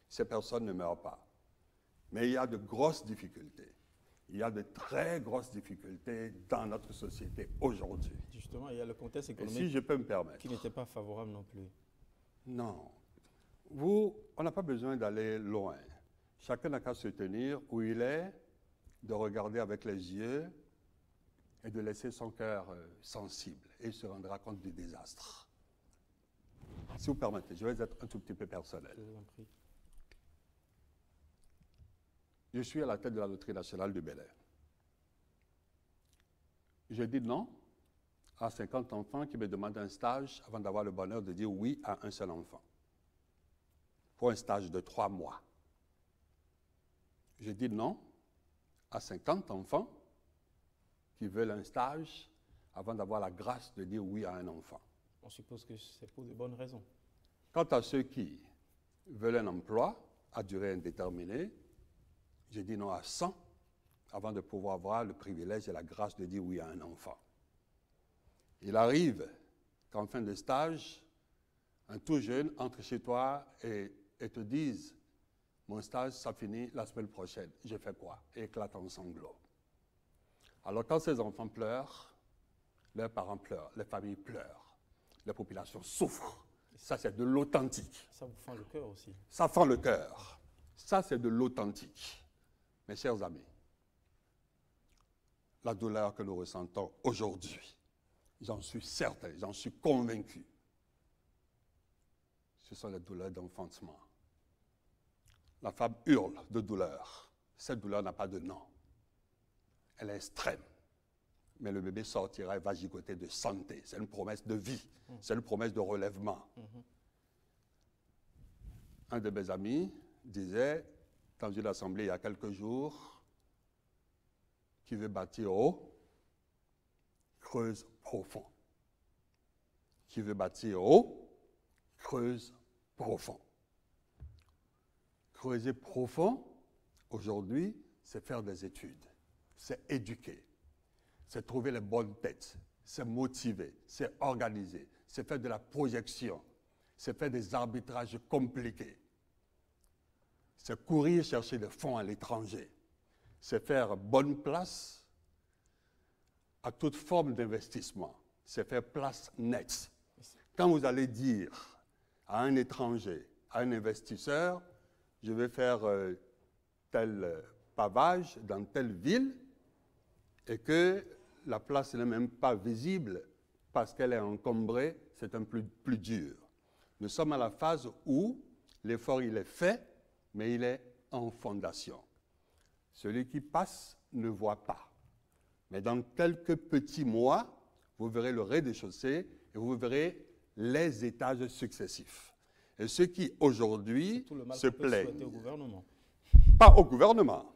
Ces personnes ne meurent pas. Mais il y a de grosses difficultés. Il y a de très grosses difficultés dans notre société aujourd'hui. Justement, il y a le contexte économique si je peux me permettre, qui n'était pas favorable non plus. Non. On n'a pas besoin d'aller loin. Chacun n'a qu'à se tenir où il est, de regarder avec les yeux et de laisser son cœur sensible. Et il se rendra compte du désastre. Si vous permettez, je vais être un tout petit peu personnel. Je vous en prie. Je suis à la tête de la Loterie nationale du Bénin. Je dis non à 50 enfants qui me demandent un stage avant d'avoir le bonheur de dire oui à un seul enfant. Pour un stage de 3 mois. Je dis non à 50 enfants qui veulent un stage avant d'avoir la grâce de dire oui à un enfant. On suppose que c'est pour de bonnes raisons. Quant à ceux qui veulent un emploi à durée indéterminée, je dis non à 100 avant de pouvoir avoir le privilège et la grâce de dire oui à un enfant. Il arrive qu'en fin de stage, un tout jeune entre chez toi et te dise « Mon stage, ça finit la semaine prochaine. Je fais quoi ?» Et éclate en sanglots. Alors quand ces enfants pleurent, leurs parents pleurent, les familles pleurent, les populations souffrent. Ça, c'est de l'authentique. Ça vous fend le cœur aussi. Ça fend le cœur. Ça, c'est de l'authentique. Mes chers amis, la douleur que nous ressentons aujourd'hui, j'en suis certain, j'en suis convaincu, ce sont les douleurs d'enfantement. La femme hurle de douleur. Cette douleur n'a pas de nom. Elle est extrême. Mais le bébé sortira et va gigoter de santé. C'est une promesse de vie. C'est une promesse de relèvement. Un de mes amis disait, dans une assemblée il y a quelques jours, qui veut bâtir haut, creuse profond. Qui veut bâtir haut, creuse profond. Creuser profond, aujourd'hui, c'est faire des études, c'est éduquer, c'est trouver les bonnes têtes, c'est motiver, c'est organiser, c'est faire de la projection, c'est faire des arbitrages compliqués, c'est courir chercher des fonds à l'étranger, c'est faire bonne place à toute forme d'investissement, c'est faire place nette. Quand vous allez dire à un étranger, à un investisseur, je vais faire tel pavage dans telle ville et que la place n'est même pas visible parce qu'elle est encombrée, c'est un plus dur. Nous sommes à la phase où l'effort il est fait, mais il est en fondation. Celui qui passe ne voit pas. Mais dans quelques petits mois, vous verrez le rez-de-chaussée et vous verrez les étages successifs. Et ceux qui, aujourd'hui, se plaignent. Au gouvernement. Pas au gouvernement.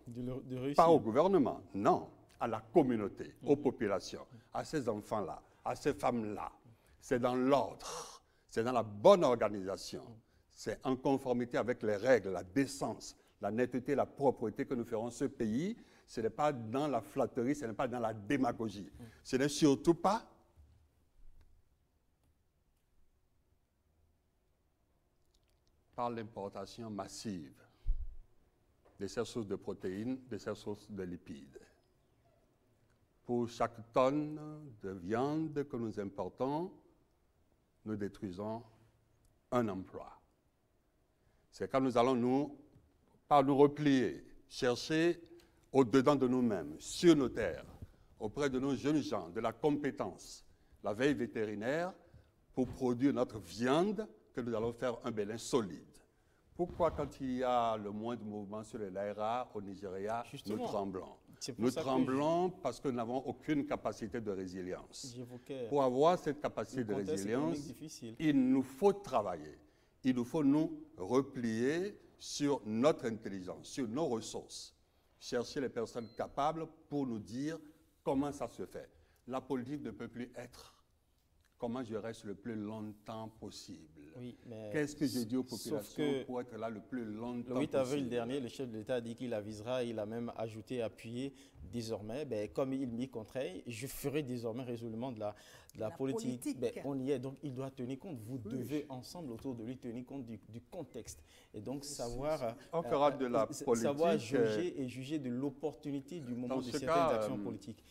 Pas au gouvernement, non. À la communauté, aux populations, à ces enfants-là, à ces femmes-là. C'est dans l'ordre, c'est dans la bonne organisation. C'est en conformité avec les règles, la décence, la netteté, la propreté que nous ferons ce pays. Ce n'est pas dans la flatterie, ce n'est pas dans la démagogie. Ce n'est surtout pas par l'importation massive de ces sources de protéines, de ces sources de lipides. Pour chaque tonne de viande que nous importons, nous détruisons un emploi. C'est quand nous allons par nous replier, chercher au-dedans de nous-mêmes, sur nos terres, auprès de nos jeunes gens, de la compétence, la veille vétérinaire, pour produire notre viande, que nous allons faire un Bénin solide. Pourquoi, quand il y a le moindre mouvement sur les Naira au Nigeria, nous tremblons? Nous tremblons parce que nous n'avons aucune capacité de résilience. Pour avoir cette capacité de résilience, il nous faut travailler. il nous faut nous replier sur notre intelligence, sur nos ressources. Chercher les personnes capables pour nous dire comment ça se fait. La politique ne peut plus être comment je reste le plus longtemps possible. Oui, mais qu'est-ce que j'ai dit aux populations que pour être là le plus longtemps possible? Le 8 avril dernier, le chef de l'État a dit qu'il avisera, il a même ajouté, appuyé désormais, comme il m'y contraint, je ferai désormais résolument de la politique. On y est, donc il doit tenir compte. Vous devez ensemble autour de lui tenir compte du contexte. Et donc savoir, on fera de la politique, savoir juger et juger de l'opportunité du moment de certaines actions politiques.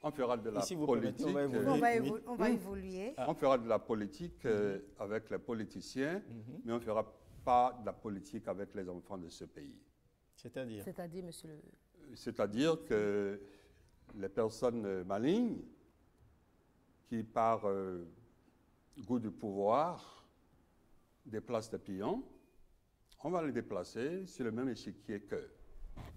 On fera de la politique. On va évoluer. On fera de la politique avec les politiciens, mais on ne fera pas de la politique avec les enfants de ce pays. C'est-à-dire? C'est-à-dire, monsieur le... C'est-à-dire que les personnes malignes qui, par goût du pouvoir, déplacent des pions, on va les déplacer sur le même échiquier qu'eux.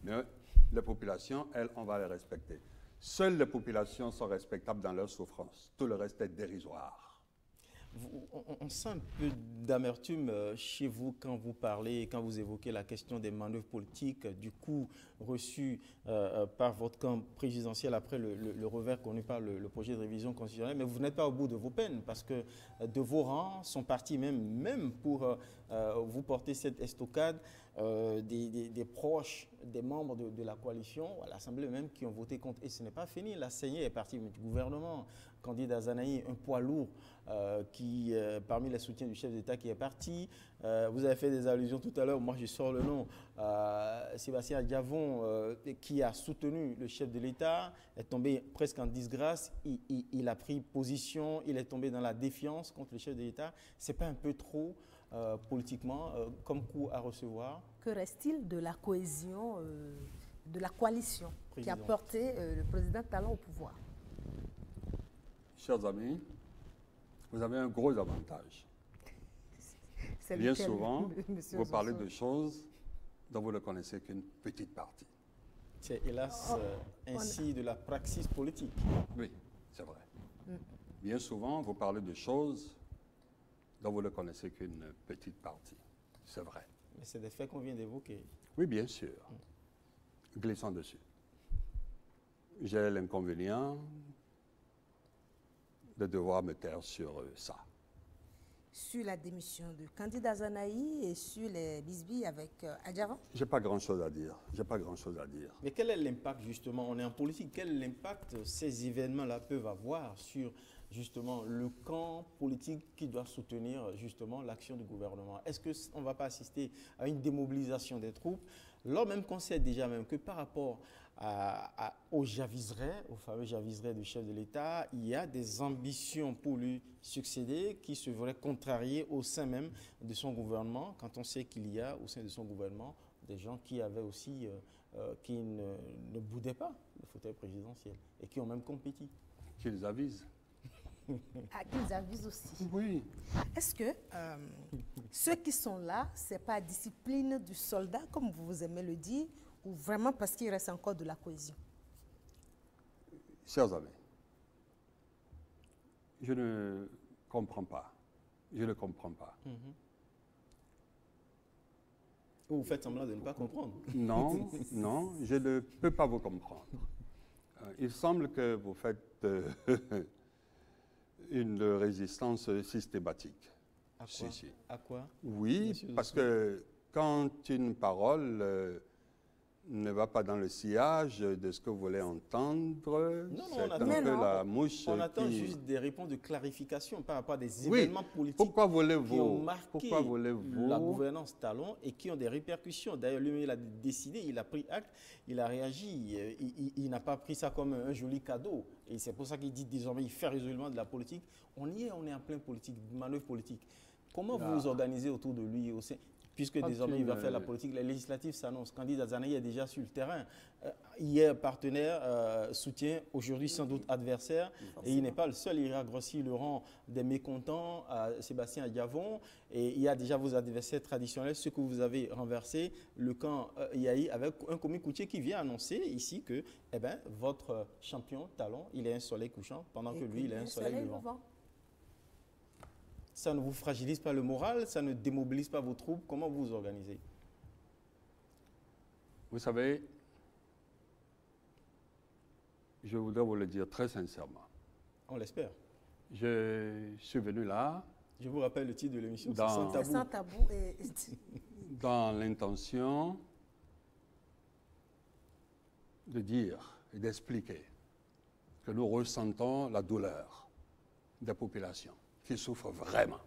Mais les populations, elles, on va les respecter. Seules les populations sont respectables dans leur souffrance. Tout le reste est dérisoire. On sent un peu d'amertume chez vous quand vous parlez, quand vous évoquez la question des manœuvres politiques, du coup reçu par votre camp présidentiel après le revers connu par le projet de révision constitutionnelle. Mais vous n'êtes pas au bout de vos peines parce que de vos rangs sont partis même pour vous porter cette estocade des proches, des membres de la coalition, à l'Assemblée même, qui ont voté contre. Et ce n'est pas fini. La saignée est partie du gouvernement. Candidat Zanaï, un poids lourd parmi les soutiens du chef d'État qui est parti. Vous avez fait des allusions tout à l'heure, moi je sors le nom. Sébastien Diavon, qui a soutenu le chef de l'État, est tombé presque en disgrâce. Il a pris position, il est tombé dans la défiance contre le chef de l'État. Ce n'est pas un peu trop politiquement comme coup à recevoir? Que reste-t-il de la cohésion de la coalition qui a porté le président Talon au pouvoir? Chers amis, vous avez un gros avantage. Bien souvent, vous parlez de choses dont vous ne connaissez qu'une petite partie. C'est hélas ainsi de la praxis politique. Oui, c'est vrai. Bien souvent, vous parlez de choses dont vous ne connaissez qu'une petite partie. C'est vrai. Mais c'est des faits qu'on vient d'évoquer. Oui, bien sûr. Glissons dessus. J'ai l'inconvénient de devoir me taire sur ça. Sur la démission de candidat Zanaï et sur les bisbilles avec Adjavan? J'ai pas grand-chose à dire. J'ai pas grand-chose à dire. Mais quel est l'impact, justement, on est en politique, quel est l'impact ces événements-là peuvent avoir sur, justement, le camp politique qui doit soutenir, justement, l'action du gouvernement? Est-ce qu'on ne va pas assister à une démobilisation des troupes, alors même qu'on sait déjà même que par rapport au javiseret, au fameux javiseret du chef de l'État, il y a des ambitions pour lui succéder qui se verraient contrariées au sein même de son gouvernement, quand on sait qu'il y a au sein de son gouvernement des gens qui avaient aussi, qui ne boudaient pas le fauteuil présidentiel et qui ont même compétit. Qu'ils avisent. Qu'ils avisent aussi. Oui. Est-ce que ceux qui sont là, ce n'est pas discipline du soldat, comme vous aimez le dire, ou vraiment parce qu'il reste encore de la cohésion? Chers amis, je ne comprends pas. Je ne comprends pas. Vous faites semblant de ne pas comprendre. Non, non, je ne peux pas vous comprendre. Il semble que vous faites une résistance systématique. À quoi? À quoi? Oui, parce que quand une parole ne va pas dans le sillage de ce que vous voulez entendre, c'est un peu la mouche on attend juste des réponses de clarification par rapport à des événements politiques qui ont marqué la gouvernance Talon et qui ont des répercussions. D'ailleurs, lui, il a décidé, il a pris acte, il a réagi, il n'a pas pris ça comme un joli cadeau. Et c'est pour ça qu'il dit désormais, il fait résolument de la politique. On y est, on est en plein politique, manœuvre politique. Comment vous vous organisez autour de lui aussi? Puisque désormais, il va faire la politique. Les législatives s'annoncent. Candidat Zanaï est déjà sur le terrain. Hier, partenaire, soutien, aujourd'hui sans doute adversaire. Et il n'est pas le seul. Il a grossi le rang des mécontents, Sébastien Diavon. Et il y a déjà vos adversaires traditionnels, ceux que vous avez renversés, le camp Yahi, avec un commis coutier qui vient annoncer ici que votre champion Talon, il est un soleil couchant, pendant que lui, il est un soleil levant. Ça ne vous fragilise pas le moral? Ça ne démobilise pas vos troupes? Comment vous vous organisez? Vous savez, je voudrais vous le dire très sincèrement. On l'espère. Je suis venu là Je vous rappelle le titre de l'émission, c'est Dans- Sans C'est tabou. sans tabou. dans l'intention de dire et d'expliquer que nous ressentons la douleur des populations qui souffrent vraiment,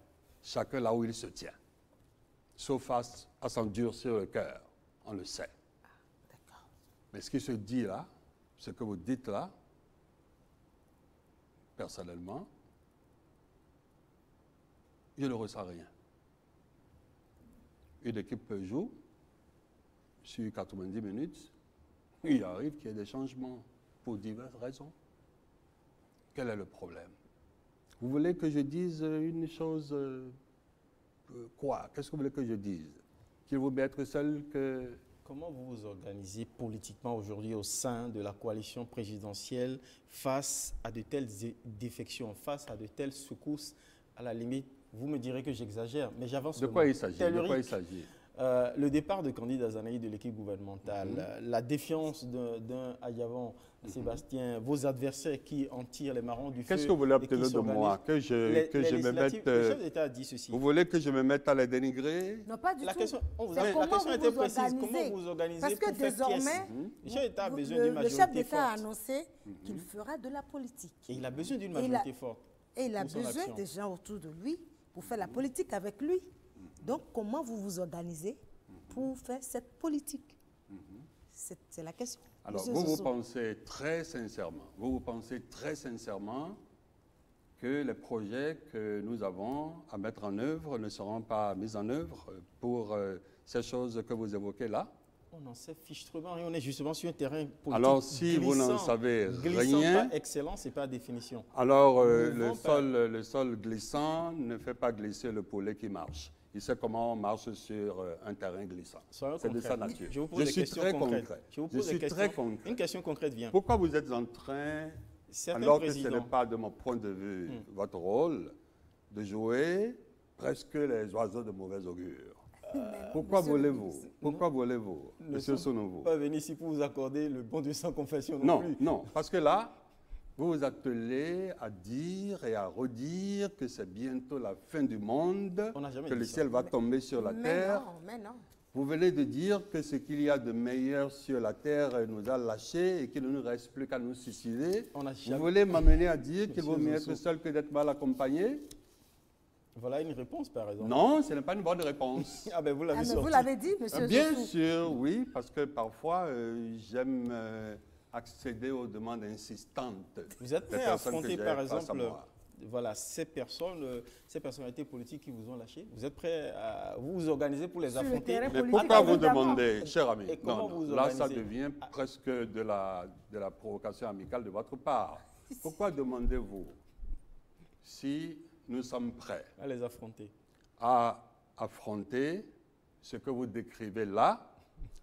chacun là où il se tient, sauf à s'endurcir le cœur, on le sait. D'accord. Mais ce qui se dit là, ce que vous dites là, personnellement, je ne ressens rien. Une équipe joue, sur 90 minutes, il arrive qu'il y ait des changements pour diverses raisons. Quel est le problème? Vous voulez que je dise une chose, quoi? Qu'est-ce que vous voulez que je dise? Qu'il vaut bien être seul que... Comment vous vous organisez politiquement aujourd'hui au sein de la coalition présidentielle face à de telles défections, face à de telles secousses? À la limite, vous me direz que j'exagère, mais j'avance. De quoi il s'agit? De quoi il s'agit? Le départ de Candidat Zanaï de l'équipe gouvernementale, la défiance d'un Ayavan, Sébastien, vos adversaires qui en tirent les marrons du feu. Qu'est-ce que vous voulez et qui obtenir de moi? s'organisent. Que je me mette... Le chef d'État a dit ceci. Vous voulez que je me mette à les dénigrer? Non, pas du La tout. question, C'est la question était vous précise. organisez. Comment vous organisez Parce que pour faire désormais, pièce? Le chef d'État a besoin le d'une chef majorité d'État a forte. annoncé qu'il fera de la politique. Et il a besoin d'une Et il a- majorité forte. Et il a pour son besoin action. des gens autour de lui pour faire la politique avec lui. Donc, comment vous vous organisez pour faire cette politique? C'est la question. Alors, Monsieur vous Soso. pensez très sincèrement, que les projets que nous avons à mettre en œuvre ne seront pas mis en œuvre pour ces choses que vous évoquez là? On en sait fichtrement rien. On est justement sur un terrain politique. Alors, si vous n'en savez rien, Pas excellent, c'est pas définition. alors Mouvement le sol glissant ne fait pas glisser le poulet qui marche. Il sait comment on marche sur un terrain glissant. Soyons C'est de concrets. sa nature. Je vous pose des suis questions très concrètes. concret. Je vous Je pose des suis questions. très concret. Une question concrète vient. Pourquoi vous êtes en train, Certains alors que ce présidents, n'est pas de mon point de vue votre rôle, de jouer presque les oiseaux de mauvais augure? Pourquoi voulez-vous? Pourquoi voulez-vous, Monsieur Sonovo? pas venir ici pour vous accorder le bon Dieu sans confession non, Non, plus. non, parce que là, vous vous attelez à dire et à redire que c'est bientôt la fin du monde, On n'a jamais que dit le ça. ciel va tomber sur la terre. Mais non. Vous venez de dire que ce qu'il y a de meilleur sur la terre nous a lâchés et qu'il ne nous reste plus qu'à nous suicider. On n'a Vous jamais- voulez m'amener à dire qu'il Monsieur vaut mieux être Zosso. seul que d'être mal accompagné? Voilà une réponse, par exemple. Non, ce n'est pas une bonne réponse. Ah ben vous l'avez Ah, mais sorti. vous l'avez dit, monsieur Bien Zosso. sûr, oui, parce que parfois, j'aime accéder aux demandes insistantes. Vous êtes des prêt à personnes que affronter, j'ai par face à exemple, moi. voilà, ces personnes, ces personnalités politiques qui vous ont lâché? Vous êtes prêt à vous organiser pour les Sur le affronter? terrain Mais politique, pourquoi vous évidemment. demandez, cher ami? Et comment Non, vous là, ça organisez? devient presque de la provocation amicale de votre part. Pourquoi demandez-vous si nous sommes prêts À les affronter. à affronter ce que vous décrivez là,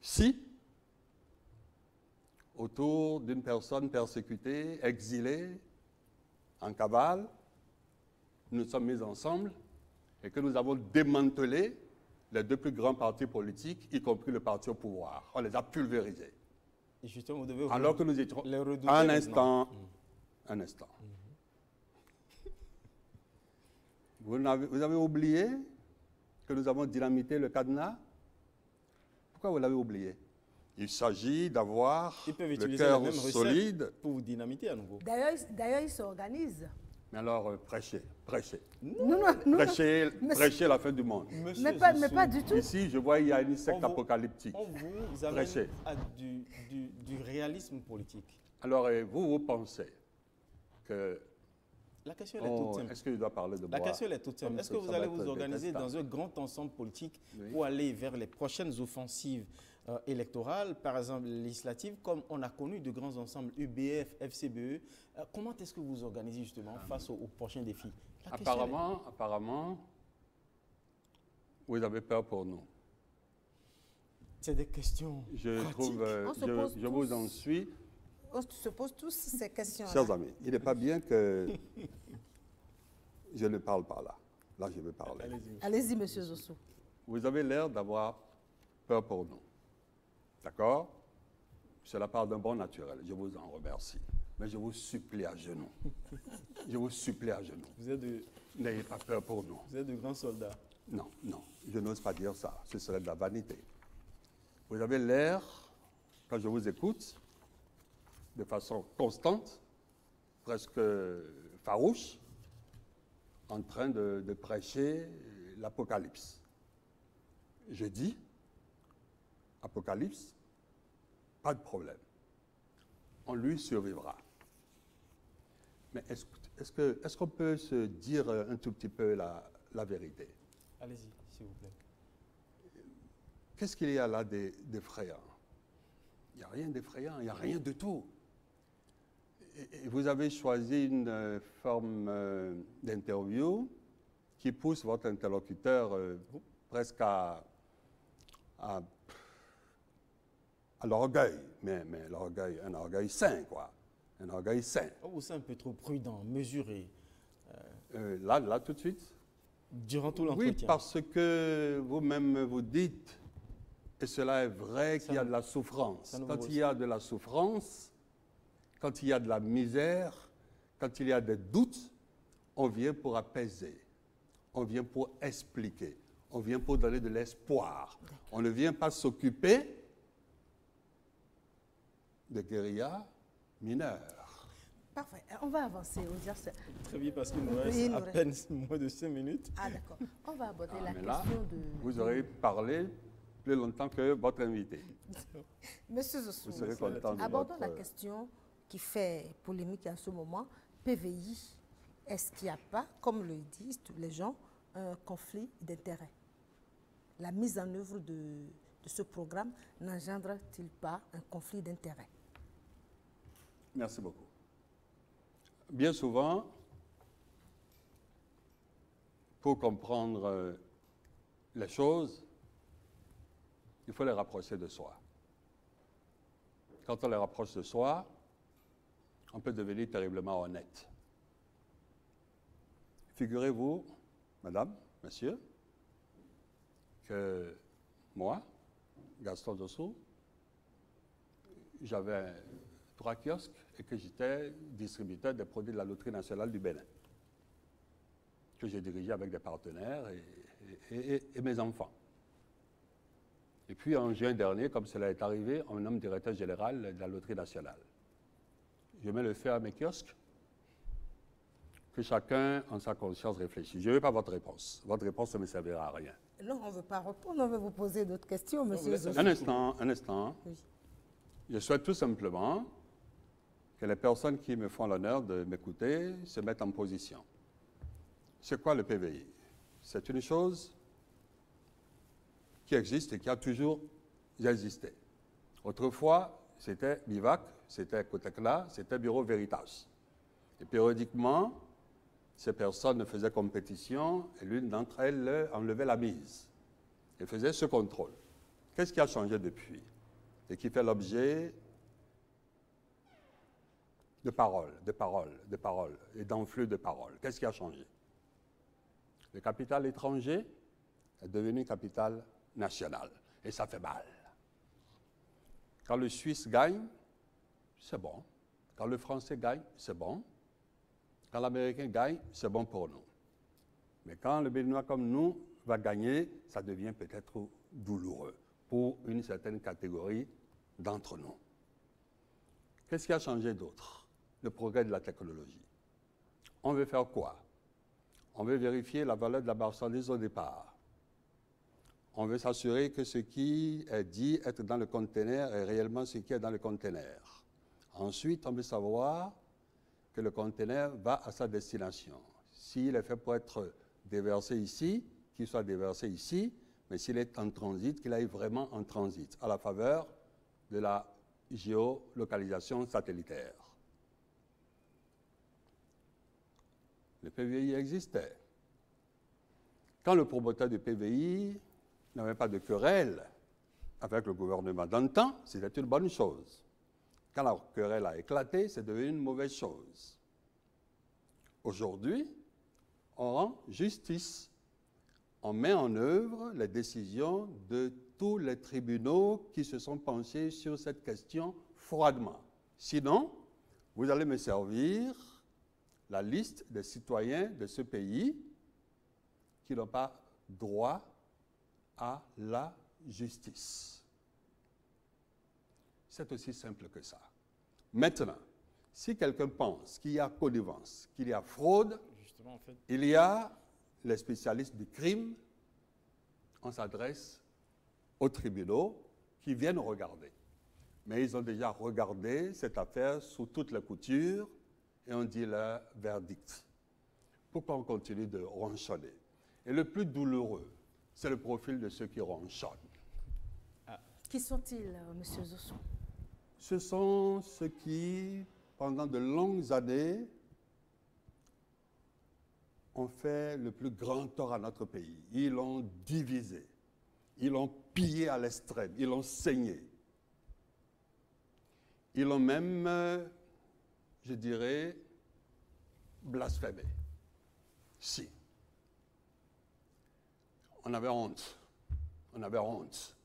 si, autour d'une personne persécutée, exilée, en cavale, nous sommes mis ensemble et que nous avons démantelé les deux plus grands partis politiques, y compris le parti au pouvoir. On les a pulvérisés. Et justement, vous devez Alors que nous étions... les redouter Un maintenant. instant. Un instant. Vous avez oublié que nous avons dynamité le cadenas? Pourquoi vous l'avez oublié? Il s'agit d'avoir Ils peuvent le utiliser la cœur même recette solide. pour vous dynamiter à nouveau. D'ailleurs, ils s'organisent. Mais alors, prêchez. Non, Prêchez la fin du monde. Monsieur mais Zosso, pas du tout. Ici, je vois, il y a une secte On vous- apocalyptique. On vous amène Prêchez. à du réalisme politique. Alors, vous pensez que... La question elle est toute simple. Est-ce que je dois parler de La moi question elle est toute simple. Comme Est-ce ça, que vous ça allez va vous être organiser détestable. dans un grand ensemble politique Oui. pour aller vers les prochaines offensives électorales, par exemple législatives, comme on a connu de grands ensembles UBF, FCBE? Comment est-ce que vous vous organisez justement face aux prochains défis? La question, elle est- Apparemment, vous avez peur pour nous. c'est des questions Je pratiques. trouve, On se pose je vous tous. en suis. On se pose tous ces questions-là. Chers amis, il n'est pas bien que je ne parle pas là. Là, je vais parler. Allez-y. Allez-y, monsieur Zossou. Vous avez l'air d'avoir peur pour nous. D'accord? C'est la part d'un bon naturel. Je vous en remercie. Mais je vous supplie à genoux. Je vous supplie à genoux. Vous êtes N'ayez pas peur pour nous. de grands soldats. Non, non, je n'ose pas dire ça. Ce serait de la vanité. Vous avez l'air, quand je vous écoute, de façon constante, presque farouche, en train de prêcher l'Apocalypse. Je dis, Apocalypse, pas de problème. On lui survivra. Mais est-ce qu'on peut se dire un tout petit peu la vérité? Allez-y, s'il vous plaît. Qu'est-ce qu'il y a là d'effrayant? Il n'y a rien d'effrayant, il n'y a rien du tout. Et vous avez choisi une forme d'interview qui pousse votre interlocuteur presque à l'orgueil, mais l'orgueil, un orgueil sain, quoi. Un orgueil sain. Oh, c'est un peu trop prudent, mesuré. Là, tout de suite? Durant tout Oui, l'entretien. parce que vous-même vous dites, et cela est vrai, qu'il y a de la souffrance. Quand il y a de la souffrance, quand il y a de la misère, quand il y a des doutes, on vient pour apaiser, on vient pour expliquer, on vient pour donner de l'espoir. On ne vient pas s'occuper de guérillas mineures. Parfait. On va avancer aux exercices. Très bien, parce qu'il nous reste à peine moins de 5 minutes. Ah, d'accord. On va aborder la Mais là, question de... vous aurez parlé plus longtemps que votre invité. Monsieur Zossou, Vous serez content de abordons la votre... question qui fait polémique en ce moment. PVI, est-ce qu'il n'y a pas, comme le disent tous les gens, un conflit d'intérêts? La mise en œuvre de ce programme n'engendre-t-il pas un conflit d'intérêts? Merci beaucoup. Bien souvent, pour comprendre les choses, il faut les rapprocher de soi. Quand on les rapproche de soi, on peut devenir terriblement honnête. Figurez-vous, madame, monsieur, que moi, Gaston Zossou, j'avais 3 kiosques et que j'étais distributeur des produits de la Loterie nationale du Bénin, que j'ai dirigé avec des partenaires et mes enfants. Et puis en juin dernier, comme cela est arrivé, on me nomme directeur général de la Loterie nationale. Je mets le feu à mes kiosques, que chacun en sa conscience réfléchisse. Je ne veux pas votre réponse. Votre réponse ne me servira à rien. Non, on ne veut pas répondre, on veut vous poser d'autres questions, monsieur Zossou. Un instant. Oui. Je souhaite tout simplement que les personnes qui me font l'honneur de m'écouter se mettent en position. C'est quoi le PVI? C'est une chose qui existe et qui a toujours existé. Autrefois, c'était BIVAC, c'était Cotecla, c'était Bureau Veritas. Et périodiquement, ces personnes faisaient compétition et l'une d'entre elles enlevait la mise et faisait ce contrôle. Qu'est-ce qui a changé depuis et qui fait l'objet de paroles et d'enflux de paroles? Qu'est-ce qui a changé? Le capital étranger est devenu capital national et ça fait mal. Quand le Suisse gagne, c'est bon. Quand le Français gagne, c'est bon. Quand l'Américain gagne, c'est bon pour nous. Mais quand le Béninois comme nous va gagner, ça devient peut-être douloureux pour une certaine catégorie d'entre nous. Qu'est-ce qui a changé d'autre? Le progrès de la technologie. On veut faire quoi? On veut vérifier la valeur de la marchandise au départ. On veut s'assurer que ce qui est dit être dans le conteneur est réellement ce qui est dans le conteneur. Ensuite, on veut savoir que le conteneur va à sa destination. S'il est fait pour être déversé ici, qu'il soit déversé ici, mais s'il est en transit, qu'il aille vraiment en transit, à la faveur de la géolocalisation satellitaire. Le PVI existait. Quand le promoteur du PVI n'avait pas de querelle avec le gouvernement d'antan, c'était une bonne chose. Quand la querelle a éclaté, c'est devenu une mauvaise chose. Aujourd'hui, on rend justice. On met en œuvre les décisions de tous les tribunaux qui se sont penchés sur cette question froidement. Sinon, vous allez me servir la liste des citoyens de ce pays qui n'ont pas droit à la justice. C'est aussi simple que ça. Maintenant, si quelqu'un pense qu'il y a connivence, qu'il y a fraude, Justement, en fait, il y a les spécialistes du crime, on s'adresse aux tribunaux qui viennent regarder. Mais ils ont déjà regardé cette affaire sous toutes les coutures et on dit leur verdict. Pourquoi on continue de ronchonner? Et le plus douloureux, c'est le profil de ceux qui ronchonnent. Qui sont-ils, M. Zosso? Ce sont ceux qui, pendant de longues années, ont fait le plus grand tort à notre pays. Ils l'ont divisé, ils l'ont pillé à l'extrême, ils l'ont saigné. Ils l'ont même, je dirais, blasphémé. Si. On avait honte. On avait honte.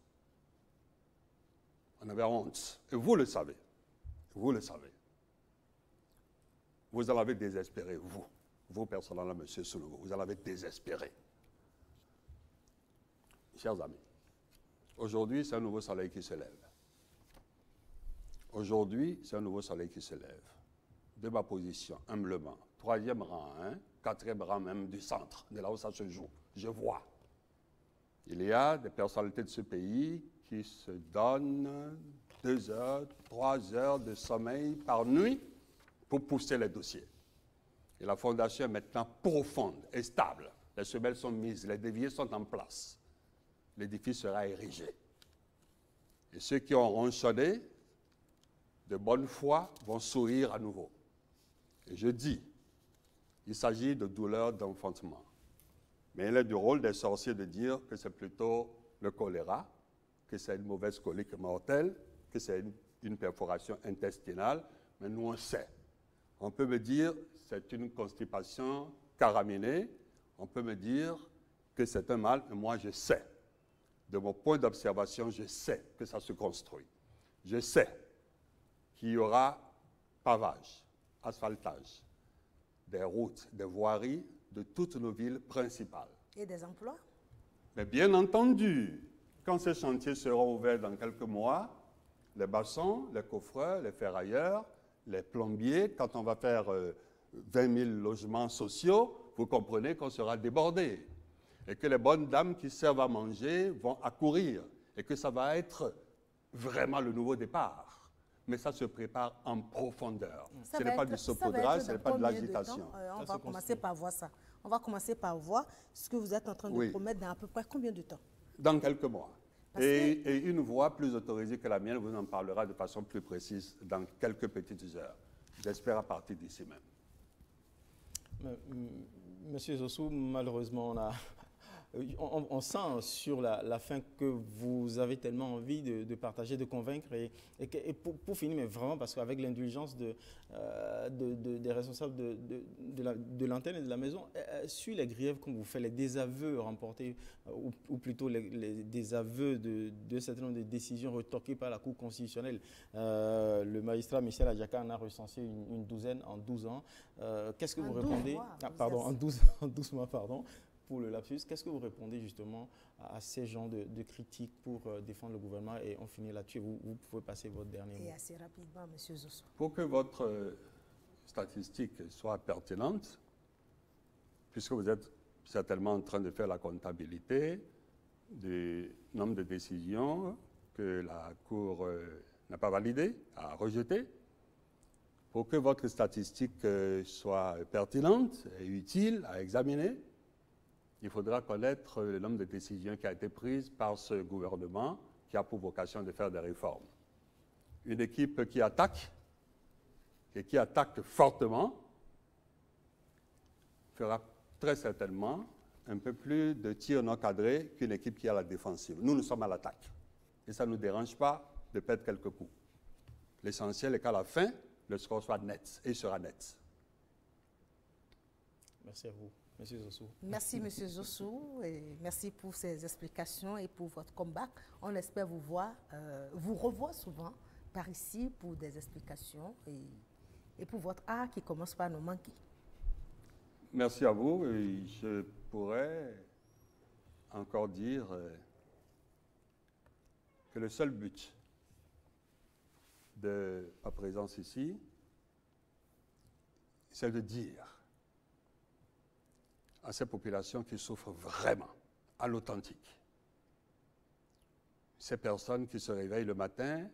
On avait honte. Et vous le savez. Vous le savez. Vous en avez désespéré, vous. Vous, personnellement, M. Soulougo, vous en avez désespéré. Chers amis, aujourd'hui, c'est un nouveau soleil qui se lève. Aujourd'hui, c'est un nouveau soleil qui se lève. De ma position, humblement, 3e rang, 4e rang même du centre, de là où ça se joue, je vois. Il y a des personnalités de ce pays qui se donnent 2 heures, 3 heures de sommeil par nuit pour pousser les dossiers. Et la fondation est maintenant profonde et stable. Les semelles sont mises, les déviers sont en place. L'édifice sera érigé. Et ceux qui ont ronchonné, de bonne foi, vont sourire à nouveau. Et je dis, il s'agit de douleurs d'enfantement. Mais il est du rôle des sorciers de dire que c'est plutôt le choléra, que c'est une mauvaise colique mortelle, que c'est une perforation intestinale. Mais nous, on sait. On peut me dire c'est une constipation caraminée. On peut me dire que c'est un mal, mais moi, je sais. De mon point d'observation, je sais que ça se construit. Je sais qu'il y aura pavage, asphaltage, des routes, des voiries de toutes nos villes principales. Et des emplois? Mais bien entendu, quand ces chantiers seront ouverts dans quelques mois, les maçons, les coffreurs, les ferrailleurs, les plombiers, quand on va faire 20 000 logements sociaux, vous comprenez qu'on sera débordé. Et que les bonnes dames qui servent à manger vont accourir. Et que ça va être vraiment le nouveau départ. Mais ça se prépare en profondeur. Ce n'est pas du saupoudrage, ce n'est pas de l'agitation. On va commencer par voir ça. On va commencer par voir ce que vous êtes en train de promettre dans à peu près combien de temps? Dans quelques mois. Et une voix plus autorisée que la mienne vous en parlera de façon plus précise dans quelques petites heures. J'espère à partir d'ici même. Monsieur Zosso, malheureusement, on sent sur la fin que vous avez tellement envie de partager, de convaincre. Et pour finir, mais vraiment, parce qu'avec l'indulgence des responsables de l'antenne et de la maison, sur les griefs qu'on vous fait, les désaveux remportés, ou plutôt les désaveux de certain nombre de décisions retoquées par la Cour constitutionnelle, le magistrat Michel Adjaka en a recensé une douzaine en 12 ans. Qu'est-ce que vous répondez? En 12 mois, pardon. Pour le lapsus, qu'est-ce que vous répondez justement à ces gens de critiques pour défendre le gouvernement? Et on finit là-dessus. Vous pouvez passer votre dernier mot. Et assez rapidement, M. Zosso. Pour que votre statistique soit pertinente, puisque vous êtes certainement en train de faire la comptabilité du nombre de décisions que la Cour n'a pas validées, a rejetées, pour que votre statistique soit pertinente et utile à examiner, il faudra connaître le nombre de décisions qui a été prises par ce gouvernement qui a pour vocation de faire des réformes. Une équipe qui attaque, et qui attaque fortement, fera très certainement un peu plus de tirs non cadrés qu'une équipe qui est à la défensive. Nous sommes à l'attaque. Et ça ne nous dérange pas de perdre quelques coups. L'essentiel est qu'à la fin, le score soit net, et il sera net. Merci à vous. Monsieur Zossou. Merci, Monsieur Zossou, et merci pour ces explications et pour votre combat. On espère vous voir, vous revoir souvent par ici pour des explications et pour votre art qui commence par nous manquer. Merci à vous. Et je pourrais encore dire que le seul but de ma présence ici, c'est de dire à ces populations qui souffrent vraiment, à l'authentique, ces personnes qui se réveillent le matin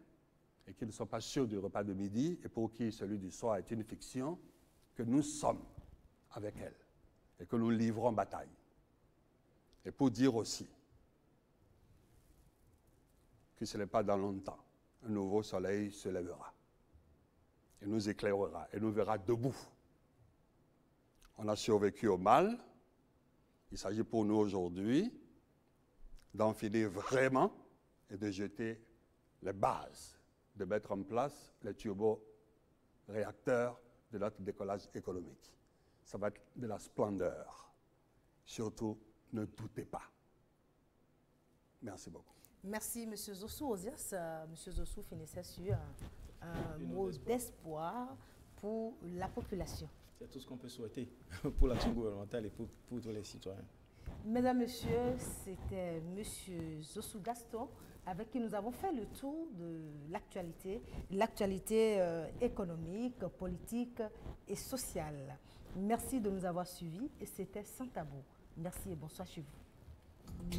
et qui ne sont pas sûres du repas de midi et pour qui celui du soir est une fiction, que nous sommes avec elles et que nous livrons bataille. Et pour dire aussi que ce n'est pas dans longtemps, un nouveau soleil se lèvera et nous éclairera et nous verra debout. On a survécu au mal. Il s'agit pour nous aujourd'hui d'en finir vraiment et de jeter les bases, de mettre en place les turbo-réacteurs de notre décollage économique. Ça va être de la splendeur. Surtout, ne doutez pas. Merci beaucoup. Merci, M. Zossou. Osias, M. Zossou finissait sur un mot d'espoir pour la population. C'est tout ce qu'on peut souhaiter pour l'action gouvernementale et pour tous les citoyens. Mesdames, Messieurs, c'était M. Zossou Gaston avec qui nous avons fait le tour de l'actualité économique, politique et sociale. Merci de nous avoir suivis et c'était Sans Tabou. Merci et bonsoir chez vous.